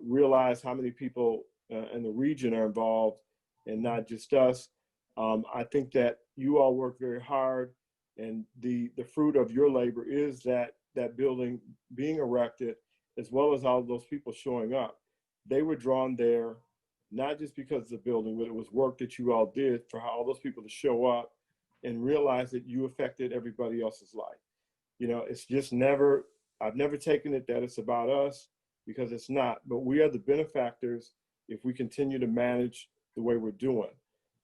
realize how many people in the region are involved and not just us. I think that you all work very hard, and the fruit of your labor is that building being erected, as well as all of those people showing up. They were drawn there not just because of the building, but it was work that you all did for all those people to show up and realize that you affected everybody else's life. It's just I've never taken it that it's about us, because it's not, but we are the benefactors if we continue to manage the way we're doing.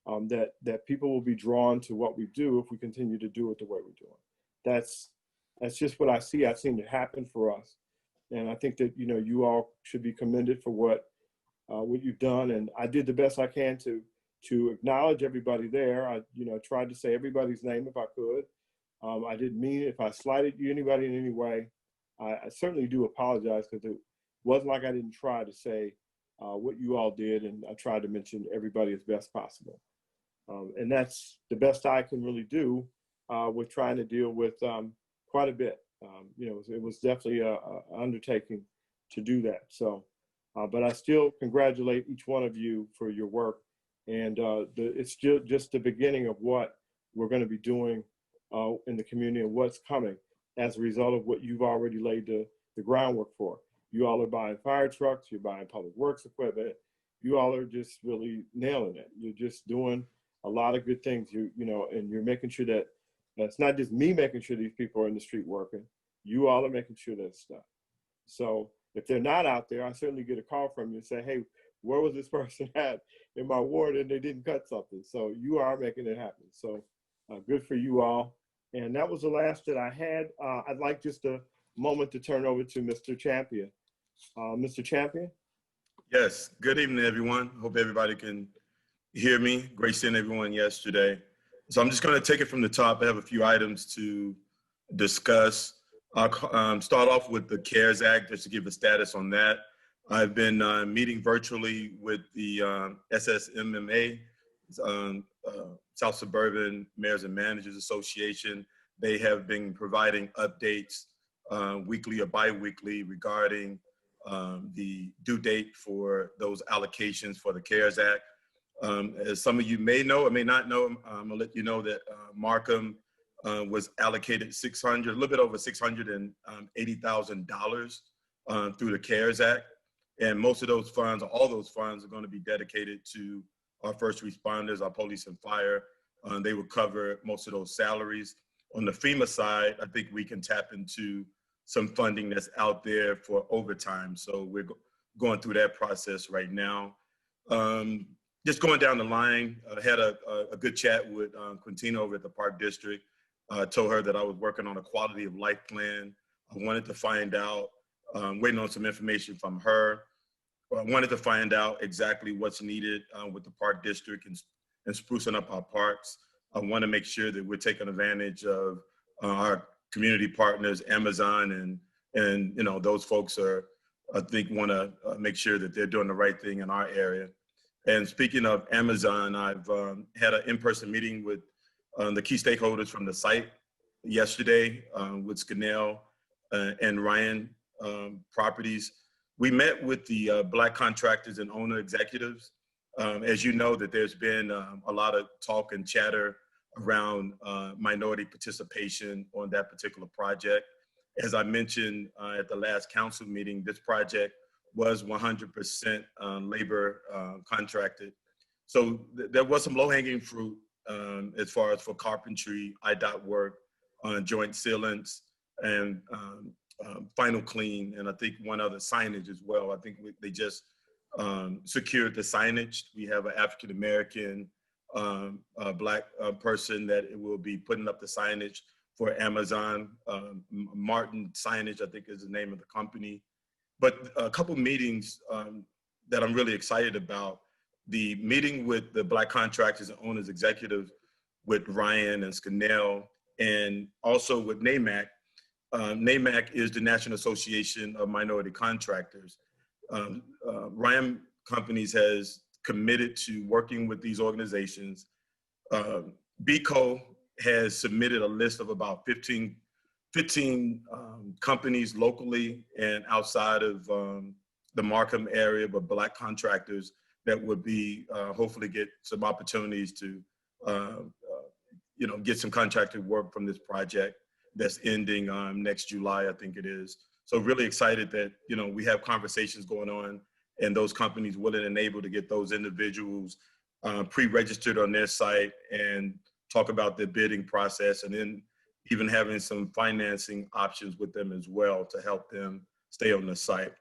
That people will be drawn to what we do if we continue to do it the way we're doing. That's just what I see. I've seen it happen for us. And I think that, you all should be commended for what you've done. And I did the best I can to acknowledge everybody there. I, tried to say everybody's name if I could. I didn't mean it. If I slighted anybody in any way, I certainly do apologize, because it wasn't like I didn't try to say what you all did. And I tried to mention everybody as best possible. And that's the best I can really do with trying to deal with quite a bit. It was definitely an undertaking to do that. So, but I still congratulate each one of you for your work. And it's still just the beginning of what we're going to be doing in the community and what's coming as a result of what you've already laid the groundwork for. You all are buying fire trucks, you're buying public works equipment. You all are just really nailing it. You're just doing a lot of good things. And you're making sure that it's not just me making sure these people are in the street working. You all are making sure that's done. So if they're not out there, I certainly get a call from you and say, hey, where was this person at in my ward and they didn't cut something? So you are making it happen. So good for you all. And that was the last that I had. I'd like just a moment to turn over to Mr. Champion. Mr. Champion? Yes, good evening, everyone. Hope everybody can hear me. Great seeing everyone yesterday. So I'm just going to take it from the top. I have a few items to discuss. I'll start off with the CARES Act, just to give a status on that. I've been meeting virtually with the SSMMA, South Suburban Mayors and Managers Association. They have been providing updates weekly or bi-weekly regarding the due date for those allocations for the CARES Act. As some of you may know or may not know, I'm gonna let you know that Markham was allocated a little bit over $680,000 through the CARES Act. And most of those funds, all those funds, are going to be dedicated to our first responders, our police and fire. They will cover most of those salaries. On the FEMA side, I think we can tap into some funding that's out there for overtime. So we're going through that process right now. Just going down the line, I had a good chat with Quintino over at the Park District. told her that I was working on a quality of life plan. I wanted to find out, waiting on some information from her. I wanted to find out exactly what's needed with the park district and sprucing up our parks. I want to make sure that we're taking advantage of our community partners, Amazon, and you know, those folks are, I think, want to make sure that they're doing the right thing in our area. And speaking of Amazon, I've had an in-person meeting with the key stakeholders from the site yesterday with Scannell and Ryan Properties. We met with the Black contractors and owner executives. As you know, that there's been a lot of talk and chatter around minority participation on that particular project. As I mentioned at the last council meeting, this project was 100% labor contracted. So there was some low-hanging fruit as far as for carpentry, IDOT work, joint sealants, and final clean, and I think one other signage as well. I think they just secured the signage. We have an African-American Black person that will be putting up the signage for Amazon. Martin Signage, I think, is the name of the company. But a couple meetings that I'm really excited about. The meeting with the Black contractors and owners executive with Ryan and Scannell, and also with NAMAC. NAMAC is the National Association of Minority Contractors. Ryan Companies has committed to working with these organizations. BCO has submitted a list of about 15 companies locally and outside of the Markham area, but Black contractors that would be hopefully get some opportunities to you know, get some contracted work from this project that's ending next July, I think it is. So really excited that, you know, we have conversations going on and those companies willing and able to get those individuals pre-registered on their site and talk about the bidding process, and then even having some financing options with them as well to help them stay on the site.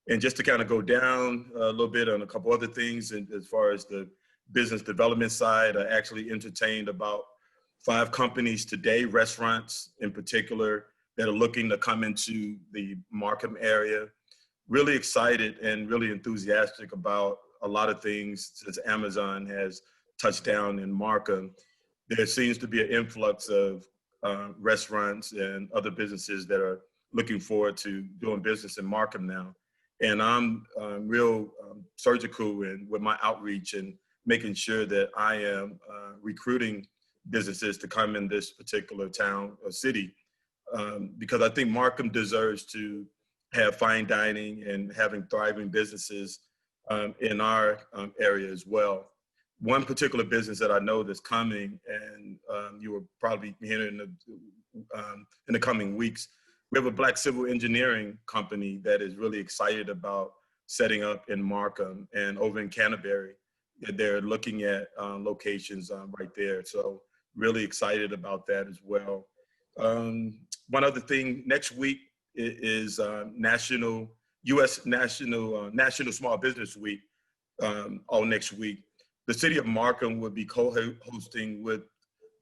And just to kind of go down a little bit on a couple other things, and as far as the business development side, I actually entertained about 5 companies today, restaurants in particular, that are looking to come into the Markham area. Really excited and really enthusiastic about a lot of things since Amazon has touched down in Markham. There seems to be an influx of restaurants and other businesses that are looking forward to doing business in Markham now. And I'm real surgical and with my outreach and making sure that I am recruiting businesses to come in this particular town or city, because I think Markham deserves to have fine dining and having thriving businesses in our area as well. One particular business that I know that's coming, and you will probably hear in the coming weeks, we have a Black civil engineering company that is really excited about setting up in Markham and over in Canterbury. They're looking at locations right there. So really excited about that as well. One other thing, next week is U.S. National Small Business Week, all next week. The city of Markham will be co-hosting with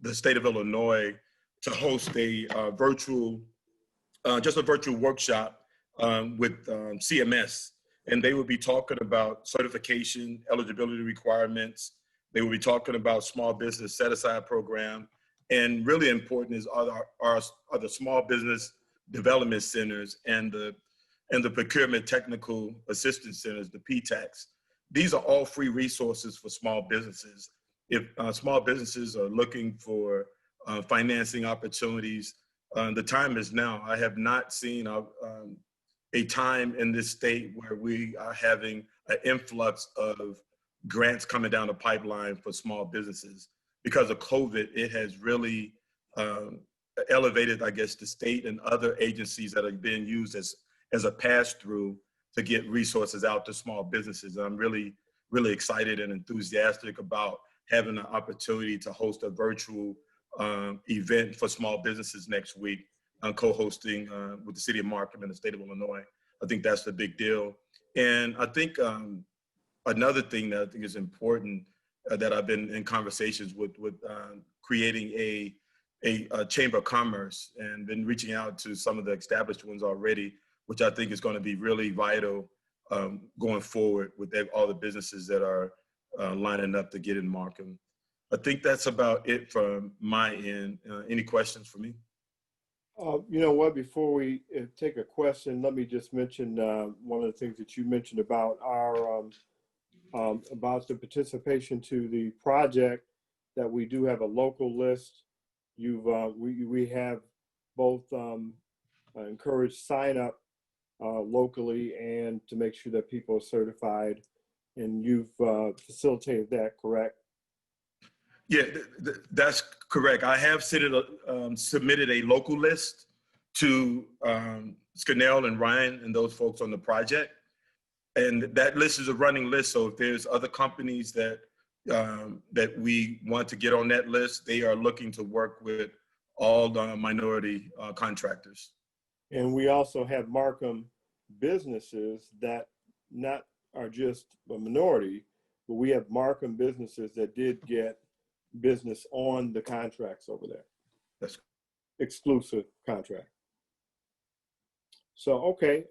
the state of Illinois to host a virtual workshop with CMS. And they will be talking about certification, eligibility requirements. They will be talking about small business set-aside program. And really important is are the small business development centers and the procurement technical assistance centers, the PTACs. These are all free resources for small businesses. If small businesses are looking for financing opportunities, the time is now. I have not seen a time in this state where we are having an influx of grants coming down the pipeline for small businesses. Because of COVID, it has really elevated, I guess, the state and other agencies that are being used as a pass-through to get resources out to small businesses. I'm really, really excited and enthusiastic about having an opportunity to host a virtual event for small businesses next week, co-hosting with the city of Markham and the state of Illinois. I think that's a big deal. And I think another thing that I think is important that I've been in conversations with creating a chamber of commerce and been reaching out to some of the established ones already, which I think is going to be really vital going forward with all the businesses that are lining up to get in Markham. I think that's about it from my end. Any questions for me? You know what, before we take a question, let me just mention one of the things that you mentioned about our about the participation to the project, that we do have a local list. We have both encouraged sign up locally and to make sure that people are certified, and you've facilitated that, correct? Yeah, that's correct. I have submitted a local list to Scannell and Ryan and those folks on the project. And that list is a running list. So if there's other companies that that we want to get on that list, they are looking to work with all the minority contractors. And we also have Markham businesses that not are just a minority, but we have Markham businesses that did get business on the contracts over there. That's exclusive contract. So, okay,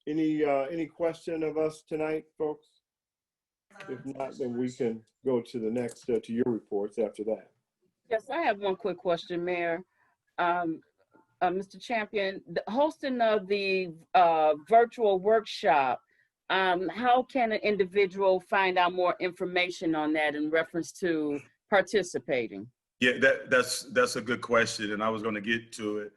any question of us tonight, folks? If not, then we can go to the next, to your reports after that. Yes, I have one quick question, Mayor. Mr. Champion, the hosting of the virtual workshop, how can an individual find out more information on that in reference to participating? Yeah, that's a good question, and I was going to get to it.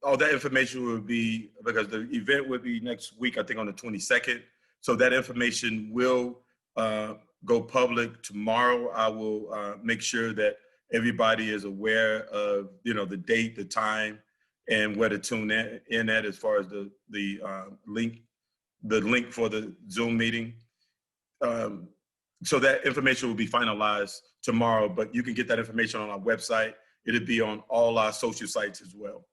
All that information will be, because the event will be next week, I think on the 22nd. So that information will go public tomorrow. I will make sure that everybody is aware of, you know, the date, the time, and where to tune in at as far as the link for the Zoom meeting. So that information will be finalized tomorrow, but you can get that information on our website. It'll be on all our social sites as well.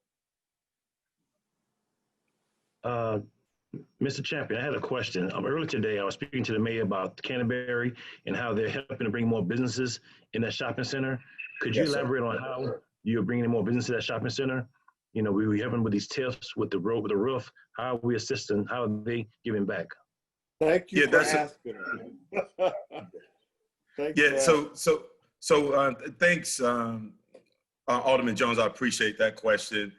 Mr. Champion, I had a question. Earlier today, I was speaking to the mayor about Canterbury and how they're helping to bring more businesses in that shopping center. Could you elaborate on how you're bringing more business to that shopping center? You know, we helping with these tips with the road, with the roof. How are we assisting? How are they giving back? Thank you for asking. Thanks, Alderman Jones. I appreciate that question.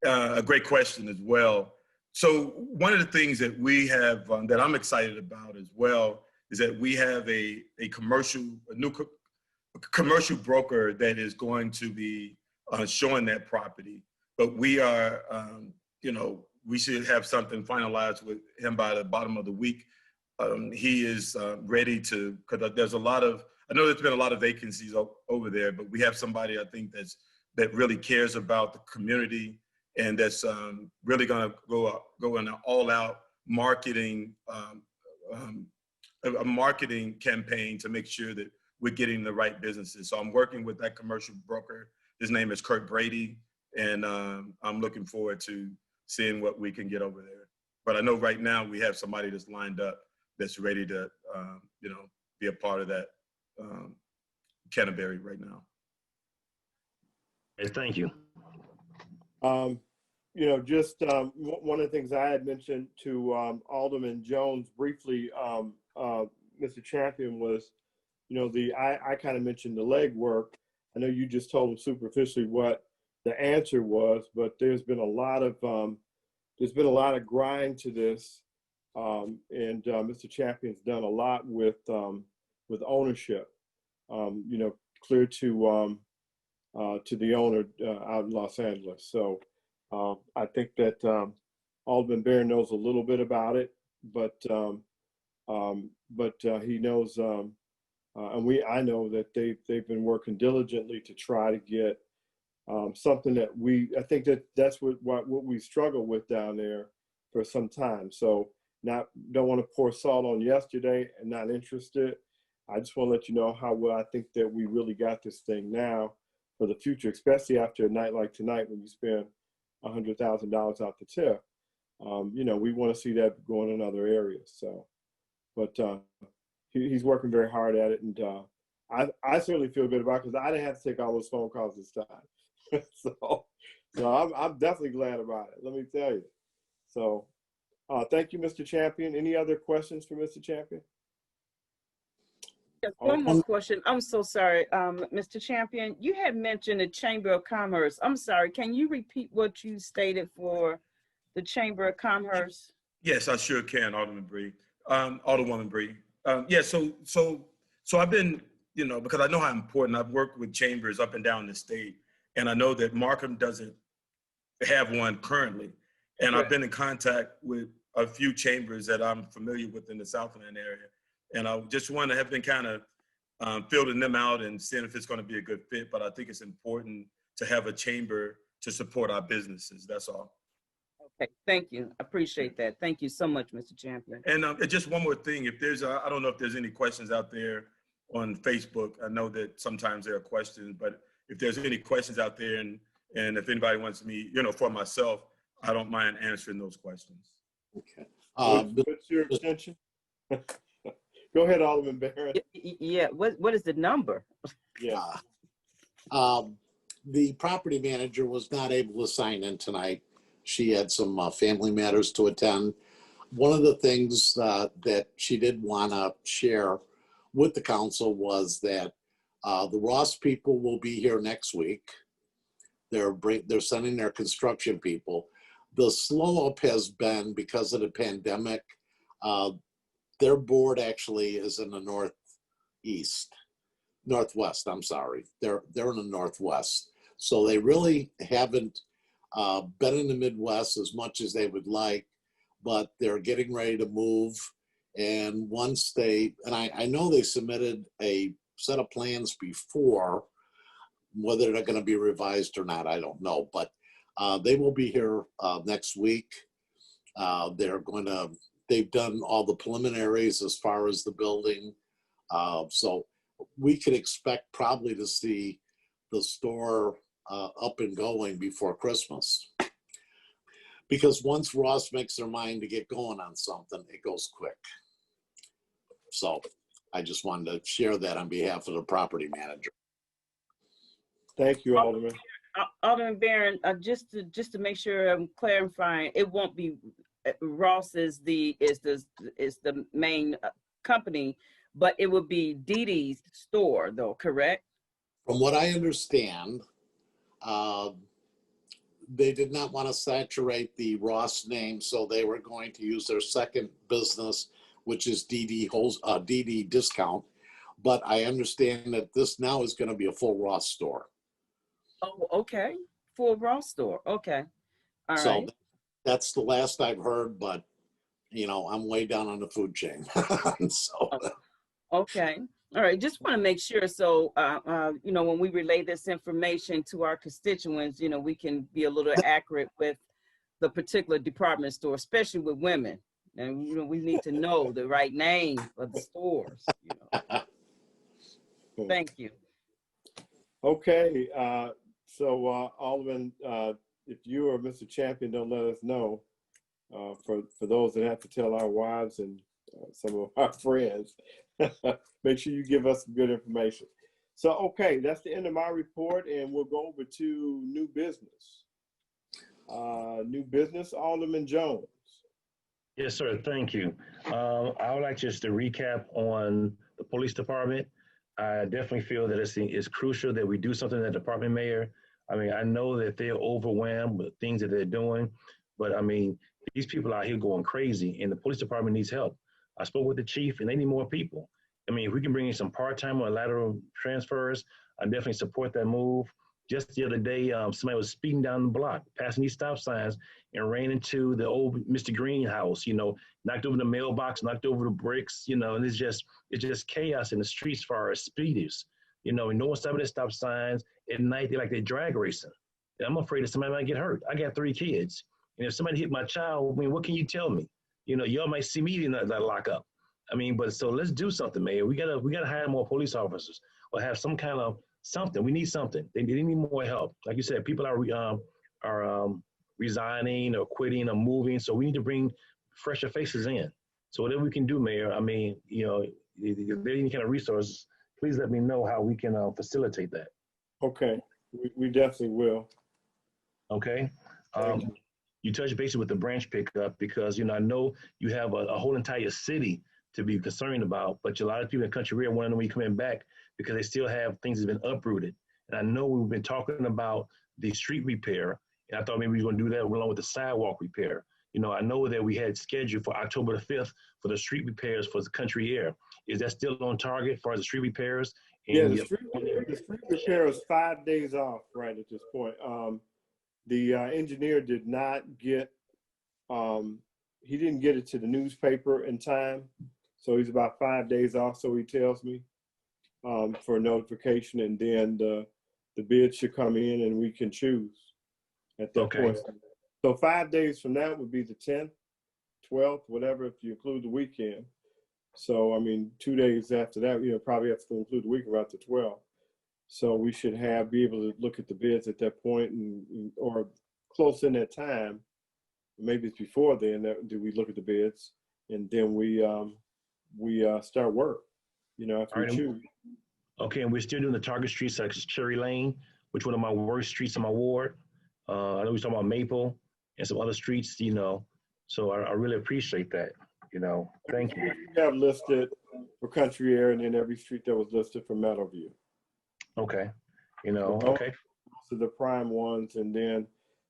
A great question as well. So one of the things that we have that I'm excited about as well is that we have a new commercial broker that is going to be showing that property. But we are, you know, we should have something finalized with him by the bottom of the week. He is ready to, because there's a lot of, I know there's been a lot of vacancies over there, but we have somebody I think that really cares about the community, and that's really going to go in an all-out marketing a marketing campaign to make sure that we're getting the right businesses. So I'm working with that commercial broker. His name is Kurt Brady, and I'm looking forward to seeing what we can get over there. But I know right now we have somebody that's lined up that's ready to you know, be a part of that Canterbury right now. Okay, thank you. You know, just one of the things I had mentioned to Alderman Jones briefly, Mr. Champion, was, you know, I kind of mentioned the legwork. I know you just told him superficially what the answer was, but there's been a lot of grind to this, and Mr. Champion's done a lot with ownership. You know, clear to the owner out in Los Angeles. So I think that Alderman Bear knows a little bit about it, but he knows, and I know that they've been working diligently to try to get something that I think that's what we struggle with down there for some time. So don't want to pour salt on yesterday and not interested. I just want to let you know how well I think that we really got this thing now for the future, especially after a night like tonight when you spend $100,000 out the tip. You know, we want to see that going in other areas. So, but he's working very hard at it, and I certainly feel good about it because I didn't have to take all those phone calls this time. so I'm definitely glad about it. Let me tell you. So thank you, Mr. Champion. Any other questions for Mr. Champion? Yes, one more question. I'm so sorry, Mr. Champion. You had mentioned the Chamber of Commerce. I'm sorry. Can you repeat what you stated for the Chamber of Commerce? Yes, I sure can, Alderman Bree, Alderwoman Bree. Yeah, so I've been, because I know how important I've worked with chambers up and down the state, and I know that Markham doesn't have one currently. And I've been in contact with a few chambers that I'm familiar with in the Southland area. And I just want to have been kind of filtering them out and seeing if it's going to be a good fit. But I think it's important to have a chamber to support our businesses. That's all. Okay, thank you. I appreciate that. Thank you so much, Mr. Champion. And just one more thing. If there's, I don't know if there's any questions out there on Facebook. I know that sometimes there are questions, but if there's any questions out there and if anybody wants me, for myself, I don't mind answering those questions. Okay. What's your extension? Go ahead, Alderman Barron. Yeah, what is the number? Yeah. The property manager was not able to sign in tonight. She had some family matters to attend. One of the things that she did want to share with the council was that the Ross people will be here next week. They're sending their construction people. The slow up has been because of the pandemic. Their board actually is in the northwest. I'm sorry. They're in the northwest. So they really haven't been in the Midwest as much as they would like, but they're getting ready to move. And once I know they submitted a set of plans before, whether they're going to be revised or not, I don't know, but they will be here next week. They've done all the preliminaries as far as the building. So we could expect probably to see the store up and going before Christmas. Because once Ross makes their mind to get going on something, it goes quick. So I just wanted to share that on behalf of the property manager. Thank you, Alderman. Alderman Barron, just to make sure I'm clarifying, it won't be Ross is the main company, but it would be Dee Dee's store, though, correct? From what I understand, they did not want to saturate the Ross name, so they were going to use their second business, which is Dee Dee Discount. But I understand that this now is going to be a full Ross store. Oh, okay. Full Ross store. Okay. All so right. That's the last I've heard, but I'm way down on the food chain. So. Okay. All right. Just want to make sure. So, when we relay this information to our constituents, we can be a little accurate with the particular department store, especially with women. And, we need to know the right name of the stores. Thank you. Okay. So, Alderman, if you or Mr. Champion don't let us know, for those that have to tell our wives and some of our friends, make sure you give us some good information. So, okay, that's the end of my report, and we'll go over to new business. New business, Alderman Jones. Yes, sir. Thank you. I would like just to recap on the police department. I definitely feel that it's crucial that we do something at the department mayor. I mean, I know that they're overwhelmed with things that they're doing, but I mean, these people out here going crazy, and the police department needs help. I spoke with the chief, and they need more people. I mean, if we can bring in some part-time or lateral transfers, I definitely support that move. Just the other day, somebody was speeding down the block, passing these stop signs, and ran into the old Mr. Green house, knocked over the mailbox, knocked over the bricks, and it's just chaos in the streets as far as speeders. And no one stopping at stop signs. At night, they're drag racing. And I'm afraid that somebody might get hurt. I got 3 kids. And if somebody hit my child, I mean, what can you tell me? Y'all might see me in that lock up. I mean, but so let's do something, Mayor. We gotta hire more police officers or have some kind of something. We need something. They need more help. Like you said, people are resigning or quitting or moving. So we need to bring fresher faces in. So whatever we can do, Mayor, I mean, if there any kind of resources, please let me know how we can facilitate that. Okay, we definitely will. Okay. Thank you. You touch base with the branch pickup because, I know you have a whole entire city to be concerned about, but a lot of people in Country Rear want to know when you're coming back because they still have things that have been uprooted. And I know we've been talking about the street repair, and I thought maybe we were going to do that along with the sidewalk repair. I know that we had scheduled for October the 5th for the street repairs for the Country Air. Is that still on target for the street repairs? Yeah, the street repair is 5 days off right at this point. The engineer did not get, he didn't get it to the newspaper in time. So he's about 5 days off, so he tells me, for notification, and then the bid should come in and we can choose at that point. So 5 days from that would be the 10th, 12th, whatever, if you include the weekend. So, I mean, 2 days after that, probably have to include the weekend, about the 12th. So we should be able to look at the bids at that point, or close in that time. Maybe it's before then that do we look at the bids, and then we start work. After we choose. Okay, and we're still doing the target streets like Cherry Lane, which one of my worst streets in my ward. I know we're talking about Maple and some other streets. So I really appreciate that. Thank you. We have listed for Country Air, and then every street that was listed for Meadowview. Okay. Okay. Those are the prime ones. And then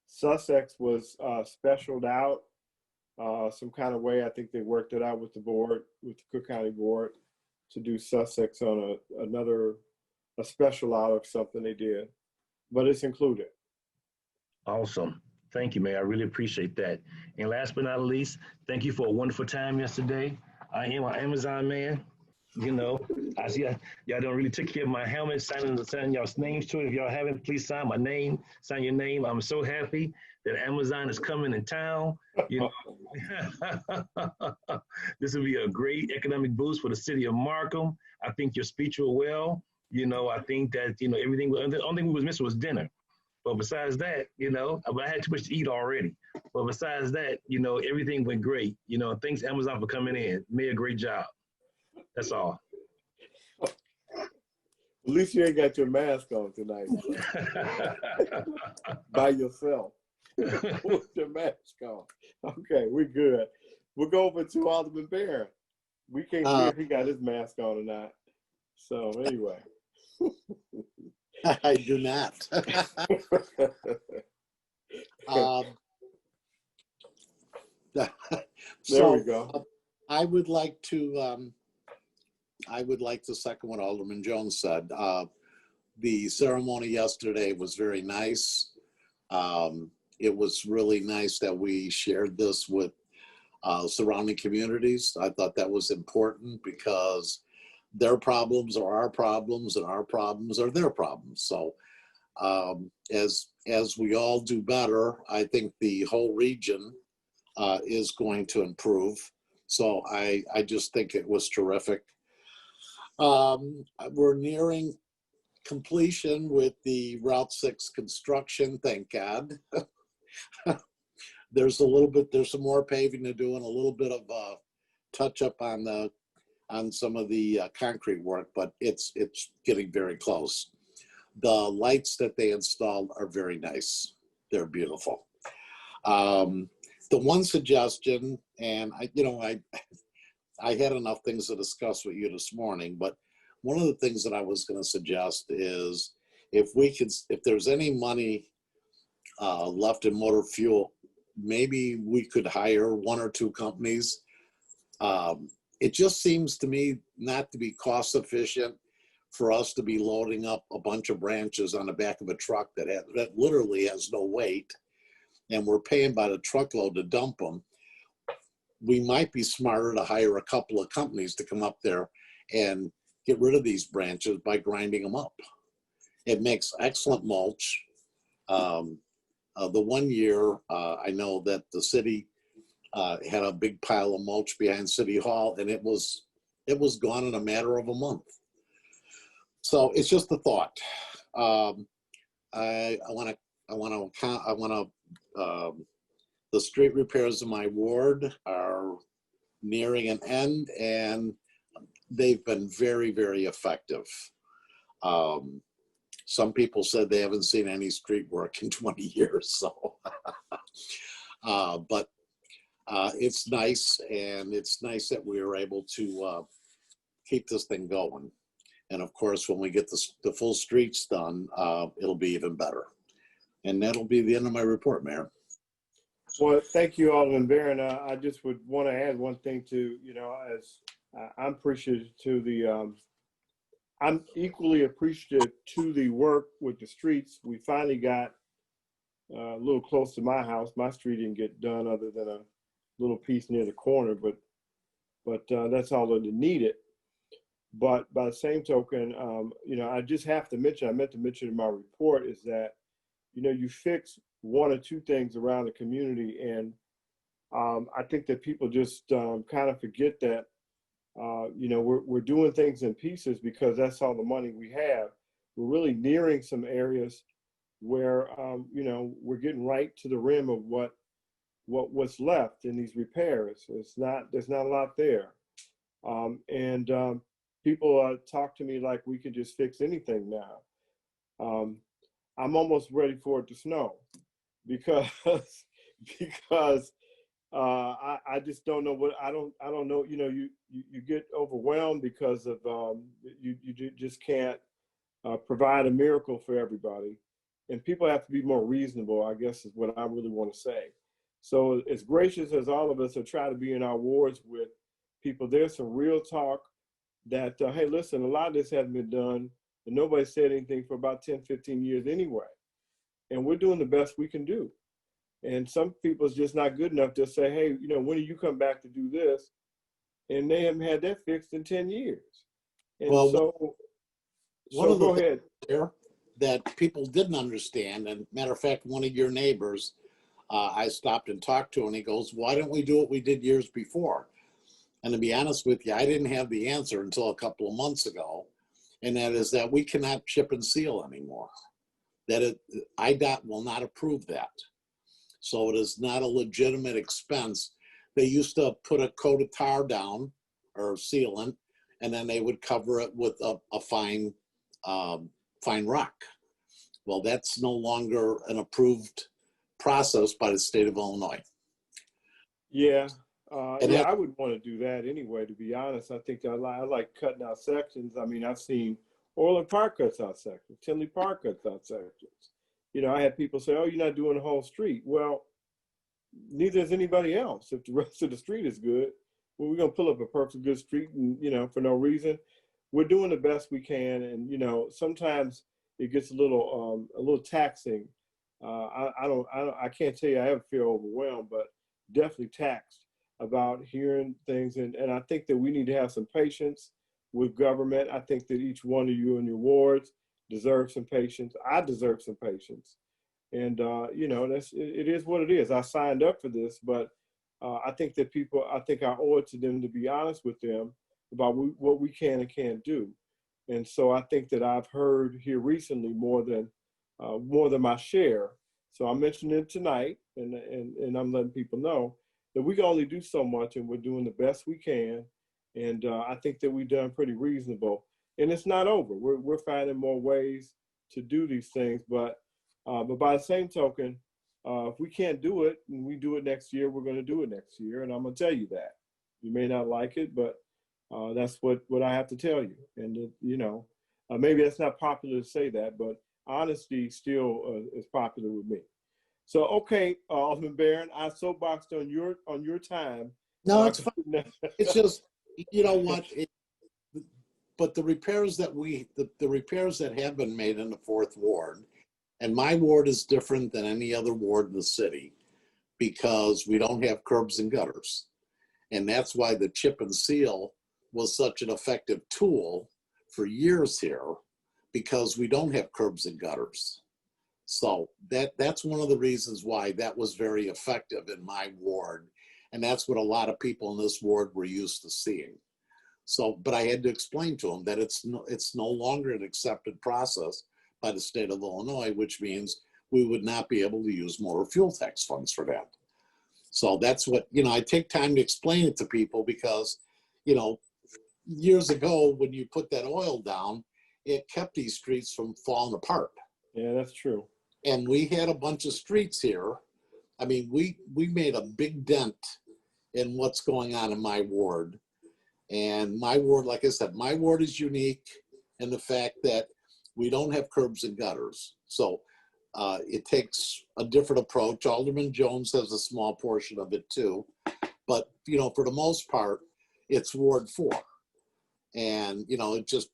Sussex was specialed out some kind of way. I think they worked it out with the board, with the Cook County Board, to do Sussex on a special out of something they did. But it's included. Awesome. Thank you, Mayor. I really appreciate that. And last but not least, thank you for a wonderful time yesterday. I am an Amazon man. I see y'all don't really take care of my helmet, signing y'all's names to it. If y'all haven't, please sign my name, sign your name. I'm so happy that Amazon is coming in town. This will be a great economic boost for the city of Markham. I think your speech went well. I think that, everything, the only thing we was missing was dinner. But besides that, I had too much to eat already. But besides that, everything went great. Thanks Amazon for coming in. Made a great job. That's all. At least you ain't got your mask on tonight. By yourself. With your mask on. Okay, we're good. We'll go over to Alderman Barron. We can't see if he got his mask on or not. So anyway. I do not. There we go. I would like to second what Alderman Jones said. The ceremony yesterday was very nice. It was really nice that we shared this with surrounding communities. I thought that was important because their problems are our problems and our problems are their problems. So as we all do better, I think the whole region is going to improve. So I just think it was terrific. We're nearing completion with the Route 6 construction, thank God. There's some more paving to do and a little bit of touch up on some of the concrete work, but it's getting very close. The lights that they installed are very nice. They're beautiful. The one suggestion, and I had enough things to discuss with you this morning, but one of the things that I was going to suggest is if there's any money left in motor fuel, maybe we could hire one or two companies. It just seems to me not to be cost efficient for us to be loading up a bunch of branches on the back of a truck that literally has no weight, and we're paying by the truckload to dump them. We might be smarter to hire a couple of companies to come up there and get rid of these branches by grinding them up. It makes excellent mulch. The one year, I know that the city had a big pile of mulch behind City Hall, and it was gone in a matter of a month. So it's just a thought. The street repairs in my ward are nearing an end, and they've been very, very effective. Some people said they haven't seen any street work in 20 years. So, but it's nice, and it's nice that we were able to keep this thing going. And of course, when we get the full streets done, it'll be even better. And that'll be the end of my report, Mayor. Well, thank you, Alderman Barron. I just would want to add one thing to, as I'm appreciative to the, I'm equally appreciative to the work with the streets. We finally got a little close to my house. My street didn't get done other than a little piece near the corner, but that's all that it needed. But by the same token, I just have to mention, I meant to mention in my report, is that, you fix one or two things around the community. And I think that people just kind of forget that, we're doing things in pieces because that's all the money we have. We're really nearing some areas where, we're getting right to the rim of what's left in these repairs. There's not a lot there. People talk to me like we can just fix anything now. I'm almost ready for it to snow because I just don't know what I don't know. You get overwhelmed because of you just can't provide a miracle for everybody, and people have to be more reasonable, I guess, is what I really want to say. So as gracious as all of us are trying to be in our wards with people, there's some real talk that, hey, listen, a lot of this hasn't been done, and nobody said anything for about 10, 15 years anyway. And we're doing the best we can do. And some people it's just not good enough to say, hey, when do you come back to do this? And they haven't had that fixed in 10 years. And Well, so go ahead. There that people didn't understand, and matter of fact, one of your neighbors, I stopped and talked to, and he goes, why don't we do what we did years before? And to be honest with you, I didn't have the answer until a couple of months ago. And that is that we cannot chip and seal anymore. That IDOT will not approve that. So it is not a legitimate expense. They used to put a coat of tar down or sealant, and then they would cover it with a fine rock. Well, that's no longer an approved process by the state of Illinois. Yeah. I wouldn't want to do that anyway, to be honest. I think I like cutting out sections. I mean, I've seen Orland Park cuts out sections, Tinley Park cuts out sections. I had people say, oh, you're not doing the whole street. Well, neither is anybody else. If the rest of the street is good, well, we're going to pull up a perfect good street and, for no reason. We're doing the best we can. And, sometimes it gets a little taxing. I can't tell you I ever feel overwhelmed, but definitely taxed about hearing things. And I think that we need to have some patience with government. I think that each one of you in your wards deserves some patience. I deserve some patience. And, it is what it is. I signed up for this, but I think that I owe it to them to be honest with them about what we can and can't do. And so I think that I've heard here recently more than my share. So I'm mentioning it tonight, and I'm letting people know that we can only do so much, and we're doing the best we can. And I think that we've done pretty reasonable. And it's not over. We're finding more ways to do these things. But by the same token, if we can't do it and we do it next year, we're going to do it next year. And I'm going to tell you that. You may not like it, but that's what I have to tell you. And, maybe that's not popular to say that, but honesty still is popular with me. So, okay, Alderman Barron, I soapboxed on your time. No, it's fine. It's just, you know what? But the repairs that the repairs that have been made in the 4th Ward, and my ward is different than any other ward in the city because we don't have curbs and gutters. And that's why the chip and seal was such an effective tool for years here, because we don't have curbs and gutters. So that's one of the reasons why that was very effective in my ward. And that's what a lot of people in this ward were used to seeing. So, but I had to explain to them that it's no longer an accepted process by the state of Illinois, which means we would not be able to use motor fuel tax funds for that. So that's what, I take time to explain it to people because, years ago, when you put that oil down, it kept these streets from falling apart. Yeah, that's true. And we had a bunch of streets here. I mean, we made a big dent in what's going on in my ward. And my ward, like I said, my ward is unique in the fact that we don't have curbs and gutters. So it takes a different approach. Alderman Jones has a small portion of it too. But, you know, for the most part, it's Ward 4. And, you know, it just,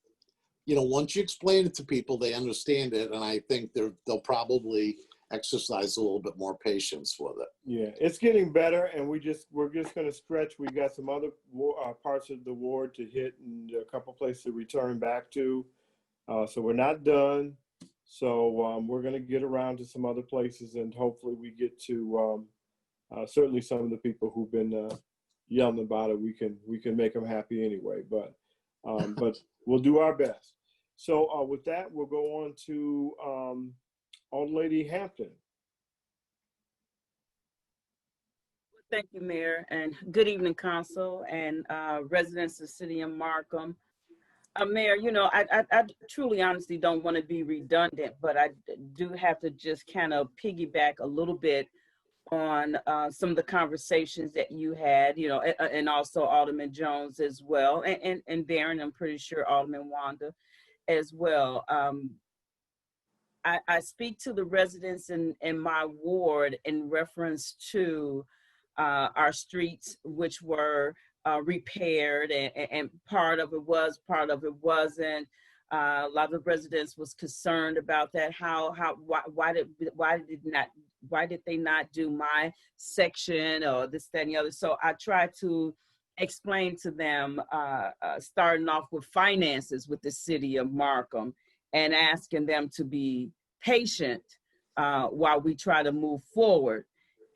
you know, once you explain it to people, they understand it. And I think they'll probably exercise a little bit more patience with it. Yeah, it's getting better, and we're just going to stretch. We got some other parts of the ward to hit, and a couple places to return back to. So we're not done. So we're going to get around to some other places, and hopefully we get to certainly some of the people who've been yelling about it. We can make them happy anyway. But we'll do our best. So with that, we'll go on to Old Lady Hampton. Thank you, Mayor, and good evening, Council and residents of the city of Markham. Mayor, you know, I truly, honestly don't want to be redundant, but I do have to just kind of piggyback a little bit on some of the conversations that you had, you know, and also Alderman Jones as well, and Darren, I'm pretty sure Alderman Wanda as well. I speak to the residents in my ward in reference to our streets, which were repaired, and part of it was, part of it wasn't. A lot of residents was concerned about that. Why did they not do my section or this, that, and the other? So I try to explain to them, starting off with finances with the city of Markham, and asking them to be patient while we try to move forward.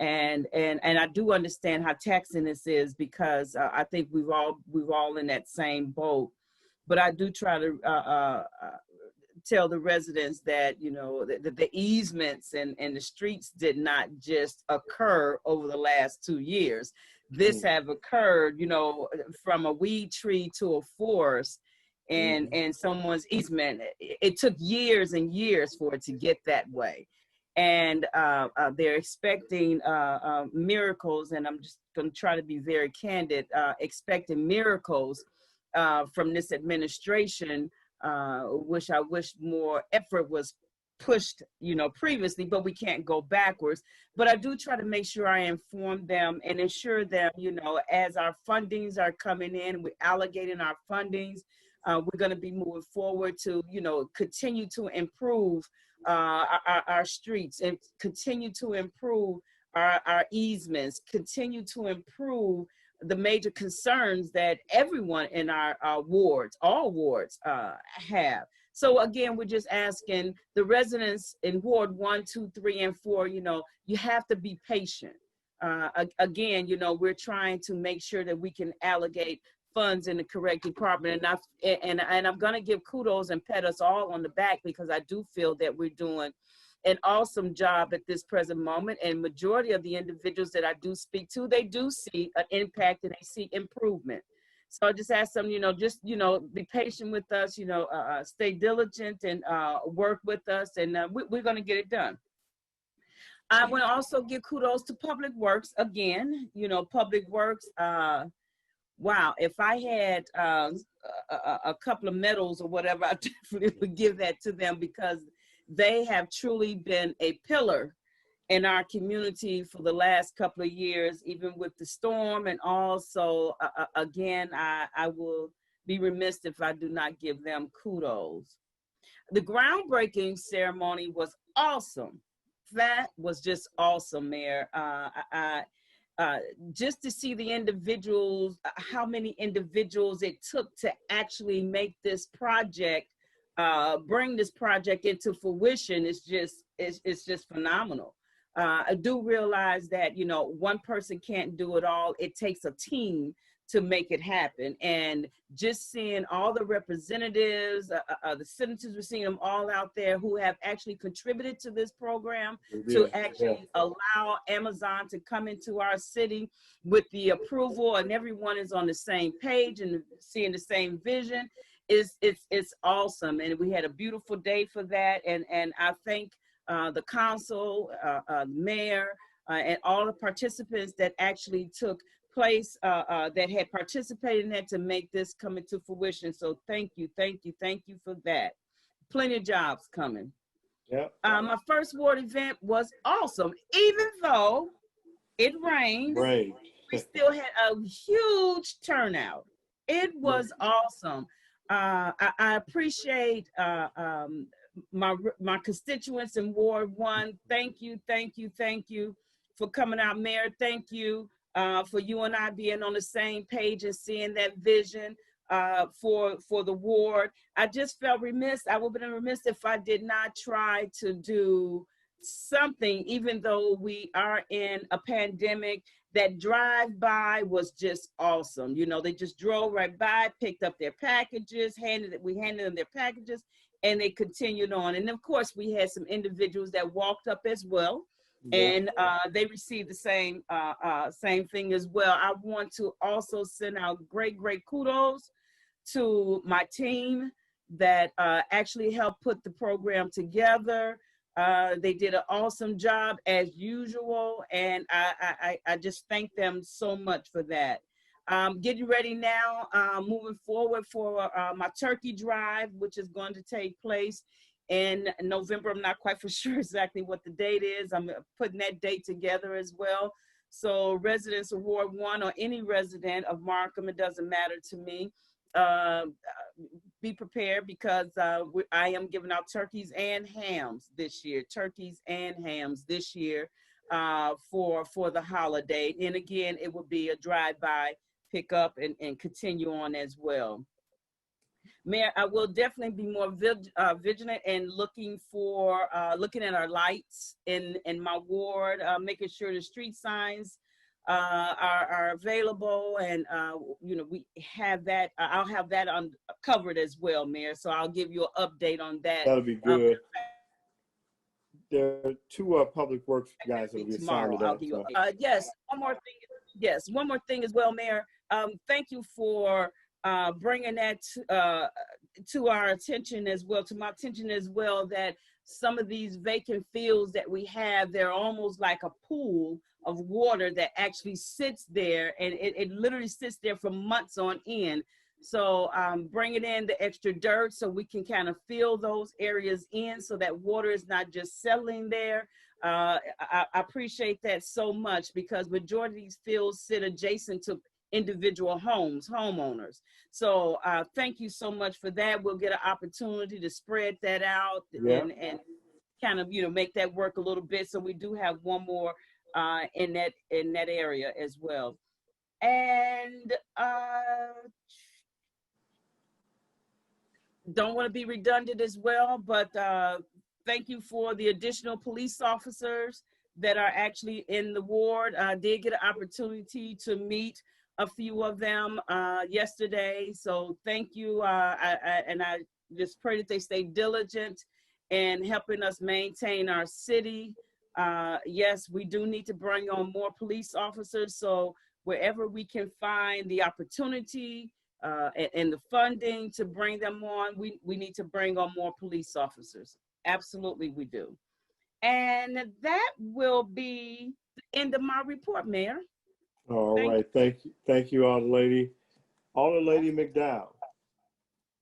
And I do understand how taxing this is, because I think we've all in that same boat. But I do try to tell the residents that, you know, the easements and the streets did not just occur over the last 2 years. This have occurred, you know, from a weed tree to a forest, and someone's easement. It took years and years for it to get that way. And they're expecting miracles, and I'm just going to try to be very candid, expecting miracles from this administration, which I wish more effort was pushed, you know, previously, but we can't go backwards. But I do try to make sure I inform them and ensure them, you know, as our fundings are coming in, we're allocating our fundings. We're going to be moving forward to, you know, continue to improve our streets, and continue to improve our easements, continue to improve the major concerns that everyone in our wards, all wards, have. So again, we're just asking the residents in Ward 1, 2, 3, and 4, you know, you have to be patient. Again, you know, we're trying to make sure that we can allocate funds in the correct department, and I'm going to give kudos and pat us all on the back, because I do feel that we're doing an awesome job at this present moment. And majority of the individuals that I do speak to, they do see an impact and they see improvement. So I just ask them, you know, just, you know, be patient with us, you know, stay diligent and work with us, and we're going to get it done. I want to also give kudos to Public Works again. You know, Public Works, wow, if I had a couple of medals or whatever, I definitely would give that to them, because they have truly been a pillar in our community for the last couple of years, even with the storm. And also, again, I will be remiss if I do not give them kudos. The groundbreaking ceremony was awesome. That was just awesome, Mayor. Just to see the individuals, how many individuals it took to actually make this project, bring this project into fruition, it's just phenomenal. I do realize that, you know, one person can't do it all. It takes a team to make it happen. And just seeing all the representatives, the senators, we're seeing them all out there who have actually contributed to this program to actually allow Amazon to come into our city with the approval, and everyone is on the same page and seeing the same vision. It's awesome. And we had a beautiful day for that. And I thank the council, mayor, and all the participants that actually took place, that had participated in that to make this come into fruition. So thank you for that. Plenty of jobs coming. Yeah. My first ward event was awesome. Even though it rained, we still had a huge turnout. It was awesome. I appreciate my constituents in Ward 1. Thank you for coming out, Mayor. Thank you for you and I being on the same page and seeing that vision for the ward. I just felt remiss. I would have been remiss if I did not try to do something, even though we are in a pandemic. That drive-by was just awesome. You know, they just drove right by, picked up their packages, we handed them their packages, and they continued on. And of course, we had some individuals that walked up as well, and they received the same thing as well. I want to also send out great kudos to my team that actually helped put the program together. They did an awesome job as usual, and I just thank them so much for that. Getting ready now, moving forward for my turkey drive, which is going to take place in November. I'm not quite for sure exactly what the date is. I'm putting that date together as well. So residents of Ward 1 or any resident of Markham, it doesn't matter to me. Be prepared, because I am giving out turkeys and hams this year. For the holiday. And again, it will be a drive-by, pick up, and continue on as well. Mayor, I will definitely be more vigilant and looking at our lights in my ward, making sure the street signs are available, and you know, we have that. I'll have that covered as well, Mayor. So I'll give you an update on that. That'll be good. There are two public works guys that will be assigned to that. Yes, one more thing as well, Mayor. Thank you for bringing that to our attention as well, to my attention as well, that some of these vacant fields that we have, they're almost like a pool of water that actually sits there, and it literally sits there for months on end. So bringing in the extra dirt so we can kind of fill those areas in, so that water is not just settling there. I appreciate that so much, because majority of these fields sit adjacent to individual homeowners. So thank you so much for that. We'll get an opportunity to spread that out and kind of, you know, make that work a little bit. So we do have one more in that area as well. And don't want to be redundant as well, but thank you for the additional police officers that are actually in the ward. I did get an opportunity to meet a few of them yesterday. So thank you. And I just pray that they stay diligent in helping us maintain our city. Yes, we do need to bring on more police officers. So wherever we can find the opportunity and the funding to bring them on, we need to bring on more police officers. Absolutely, we do. And that will be the end of my report, Mayor. All right. Thank you, Lady McDowell.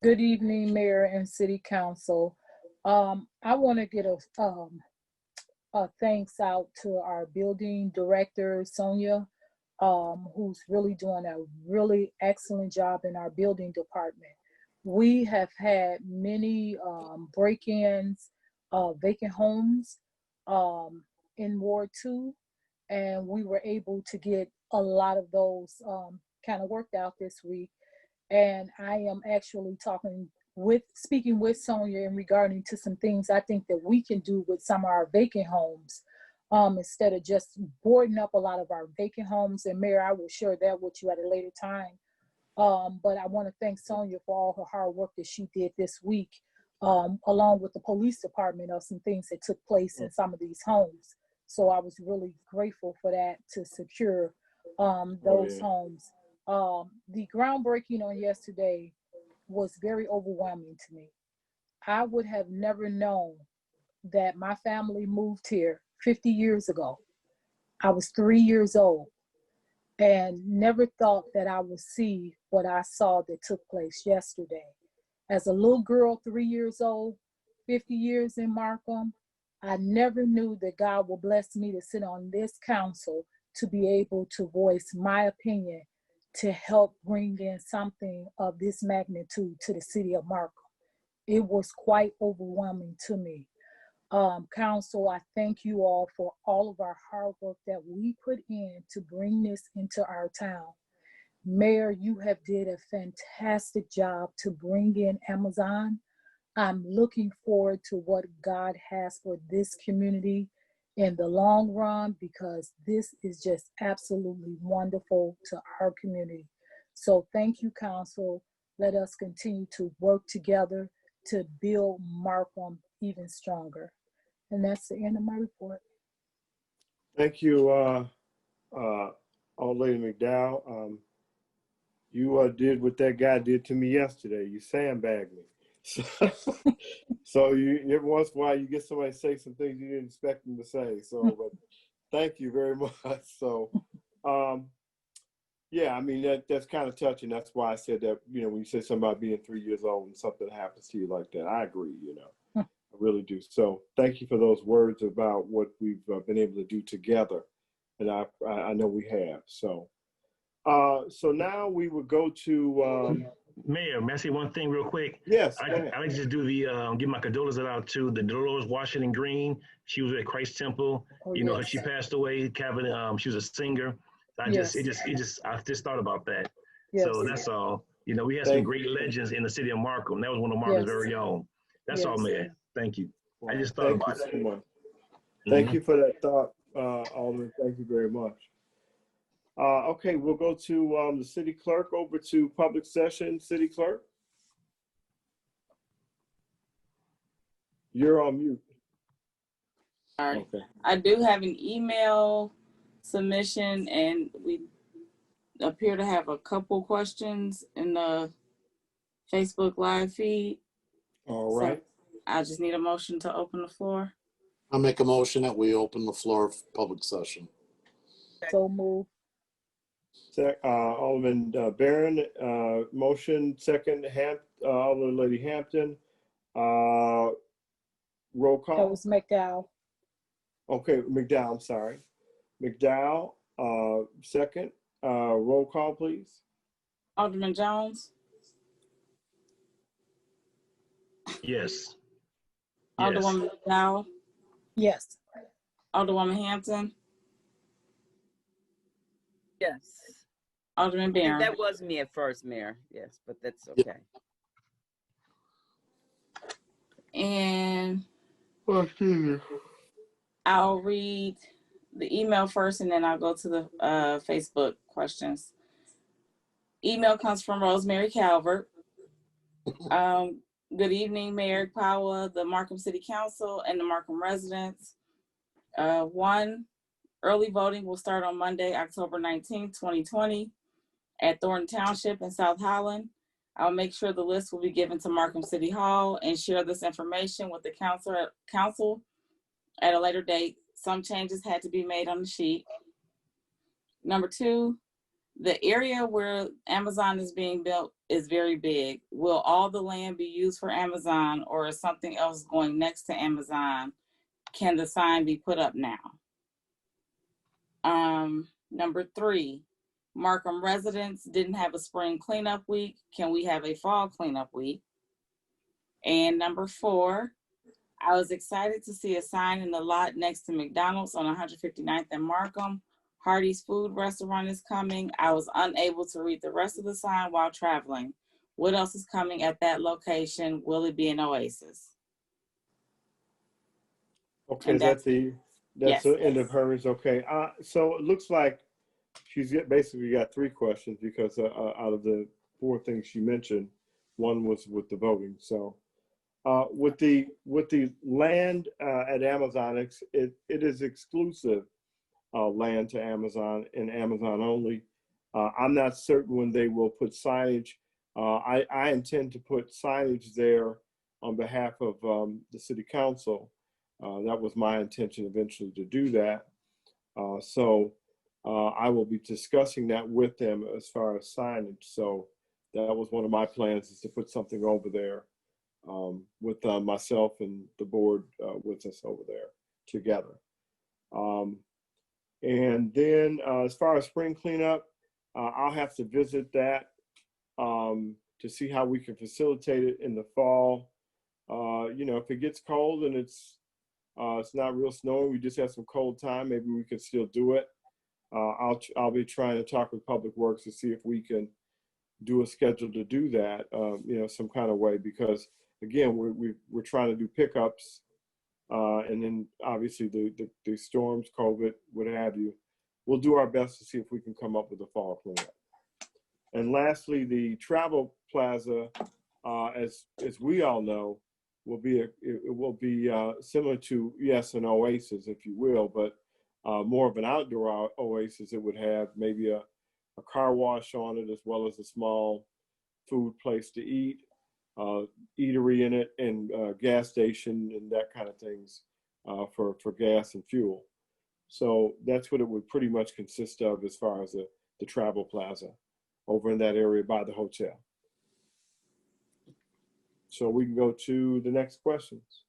Good evening, Mayor and City Council. I want to get a thanks out to our building director, Sonia, who's really doing a really excellent job in our building department. We have had many break-ins, vacant homes in Ward 2, and we were able to get a lot of those kind of worked out this week. And I am actually speaking with Sonia in regarding to some things I think that we can do with some of our vacant homes. instead of just boarding up a lot of our vacant homes. And Mayor, I will share that with you at a later time. But I want to thank Sonia for all her hard work that she did this week, along with the police department, of some things that took place in some of these homes. So I was really grateful for that, to secure those homes. The groundbreaking on yesterday was very overwhelming to me. I would have never known that my family moved here 50 years ago. I was 3 years old and never thought that I would see what I saw that took place yesterday. As a little girl, 3 years old, 50 years in Markham, I never knew that God would bless me to sit on this council to be able to voice my opinion to help bring in something of this magnitude to the city of Markham. It was quite overwhelming to me. Council, I thank you all for all of our hard work that we put in to bring this into our town. Mayor, you have did a fantastic job to bring in Amazon. I'm looking forward to what God has for this community in the long run, because this is just absolutely wonderful to our community. So thank you, Council. Let us continue to work together to build Markham even stronger. And that's the end of my report. Thank you, Old Lady McDowell. You did what that guy did to me yesterday. You sandbagged me. So you, every once in a while you get somebody to say some things you didn't expect them to say. So, but thank you very much. So, yeah, I mean, that's kind of touching. That's why I said that, you know, when you say something about being 3 years old and something happens to you like that, I agree, you know, I really do. So thank you for those words about what we've been able to do together. And I know we have. So, so now we would go to, Mayor, may I say one thing real quick? yes, I go ahead. like to just do the, give my condolences out to the Dolores Washington Green. She was at Christ Temple. Oh, You know, yes. she passed away. Kevin, she was a singer. I Yes. just thought about that. Yes. So that's all. You know, we had some great legends in the city of Markham. That was one of Markham's Yes. very own. That's all, Yes. Mayor. Thank you. I Wow, just thought thank about you it. so much. Thank you for that thought, Alderman. Thank you very much. Okay, we'll go to the city clerk, over to public session. City clerk, you're on mute. Sorry. Okay. I do have an email submission, and we appear to have a couple questions in the Facebook live feed. All right. So I just need a motion to open the floor. I'll make a motion that we open the floor for public session. So move. Alderman Barron, motion. Second, Alderman Lady Hampton. Roll That call. was McDowell. Okay, McDowell, I'm sorry. McDowell, second. Roll call, please. Alderman Jones, Yes. Yes. Alderwoman McDowell, Yes. Alderwoman Hampton, Yes. Alderman Barron. That was me at first, Mayor. Yes, but that's okay. And I'll read the email first, and then I'll go to the Facebook questions. Email comes from Rosemary Calvert. Good evening, Mayor Powell, the Markham City Council, and the Markham residents. One, early voting will start on Monday, October 19th, 2020 at Thornton Township in South Holland. I'll make sure the list will be given to Markham City Hall and share this information with the council at a later date. Some changes had to be made on the sheet. Number two, the area where Amazon is being built is very big. Will all the land be used for Amazon, or is something else going next to Amazon? Can the sign be put up now? Number three, Markham residents didn't have a spring cleanup week. Can we have a fall cleanup week? And number four, I was excited to see a sign in the lot next to McDonald's on 159th and Markham. Hardee's Food Restaurant is coming. I was unable to read the rest of the sign while traveling. What else is coming at that location? Will it be an oasis? Okay, And is that That's Yes. the end of hers. Okay. So it looks like basically got three questions because out of the four things she mentioned, one was with the voting. So with the land at Amazon, it is exclusive land to Amazon and Amazon only. I'm not certain when they will put signage. I intend to put signage there on behalf of the city council. That was my intention eventually to do that. So I will be discussing that with them as far as signage. So that was one of my plans, is to put something over there with myself and the board with us over there together. And then as far as spring cleanup, I'll have to visit that to see how we can facilitate it in the fall. If it gets cold and it's not real snowy, we just have some cold time, maybe we can still do it. I'll be trying to talk with Public Works to see if we can do a schedule to do that, some kind of way, because again, we're trying to do pickups, and then obviously the storms, COVID, what have you. We'll do our best to see if we can come up with a fall cleanup. And lastly, the travel plaza, as we all know, will be similar to, yes, an oasis, if you will, but more of an outdoor oasis. It would have maybe a car wash on it, as well as a small food place to eat, eatery in it, and gas station and that kind of things for gas and fuel. So that's what it would pretty much consist of as far as the travel plaza over in that area by the hotel. So we can go to the next questions.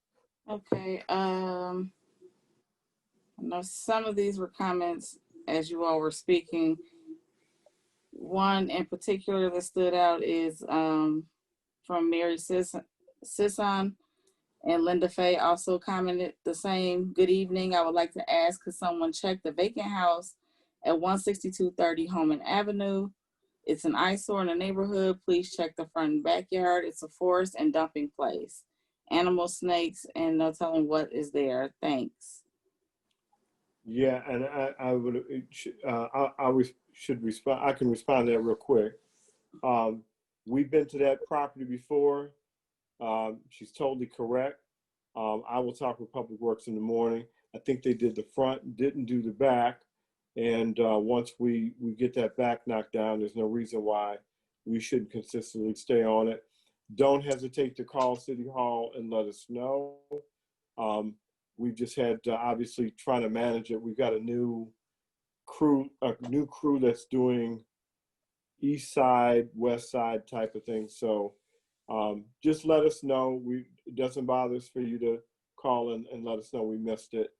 Okay. I know some of these were comments as you all were speaking. One in particular that stood out is from Mary Sisson, and Linda Fay also commented the same. Good evening. I would like to ask, could someone check the vacant house at 16230 Holman Avenue? It's an eyesore in the neighborhood. Please check the front and backyard. It's a forest and dumping place. Animal, snakes, and no telling what is there. Thanks. Yeah, and I should respond. I can respond to that real quick. We've been to that property before. She's totally correct. I will talk with Public Works in the morning. I think they did the front, didn't do the back. And once we get that back knocked down, there's no reason why we shouldn't consistently stay on it. Don't hesitate to call City Hall and let us know. We've just had obviously trying to manage it. We've got a new crew that's doing east side, west side type of thing. So just let us know. It doesn't bother us for you to call and let us know we missed it,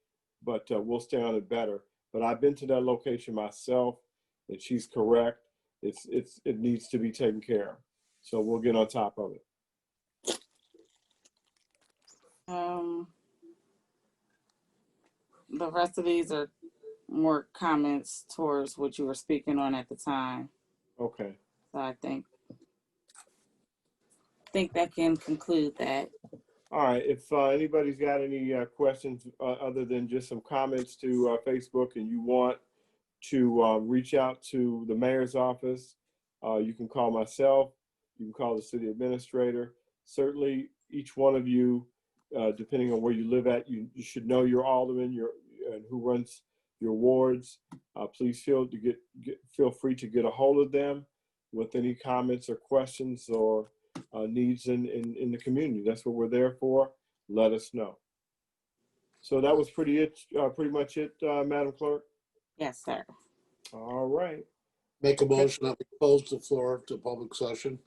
but we'll stay on it better. But I've been to that location myself, and she's correct. It needs to be taken care of. So we'll get on top of it. The rest of these are more comments towards what you were speaking on at the time. Okay. So I think that can conclude that. All right. If anybody's got any questions other than just some comments to Facebook, and you want to reach out to the mayor's office, you can call myself. You can call the city administrator. Certainly, each one of you, depending on where you live at, you should know your alderman, and who runs your wards. Please feel free to get a hold of them with any comments or questions or needs in the community. That's what we're there for. Let us know. So that was pretty much it, Madam Clerk. Yes, sir. All right. Make a motion that we close the floor to public session.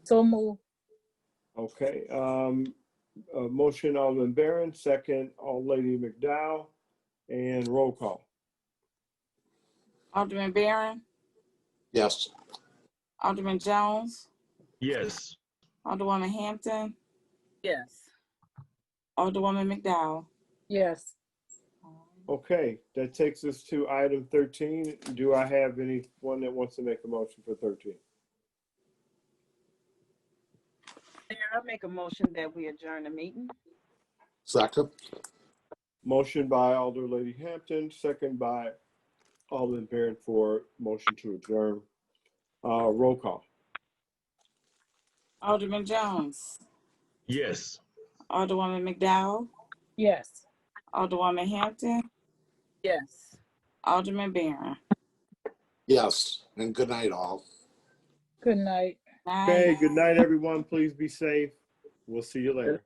So move. Okay. Motion, Alderman Barron. Second, Lady McDowell. And roll call. Alderman Barron, Yes. Alderman Jones, Yes. Alderwoman Hampton, Yes. Alderwoman McDowell. Yes. Okay, that takes us to item 13. Do I have anyone that wants to make a motion for 13? Mayor, I make a motion that we adjourn the meeting. Second. Motion by Alder Lady Hampton, second by Alderman Barron for motion to adjourn. Roll call. Alderman Jones, Yes. Alderwoman McDowell, Yes. Alderwoman Hampton, Yes. Alderman Barron. Yes, and good night, all. Good night. Night. Okay, good night, everyone. Please be safe. We'll see you later.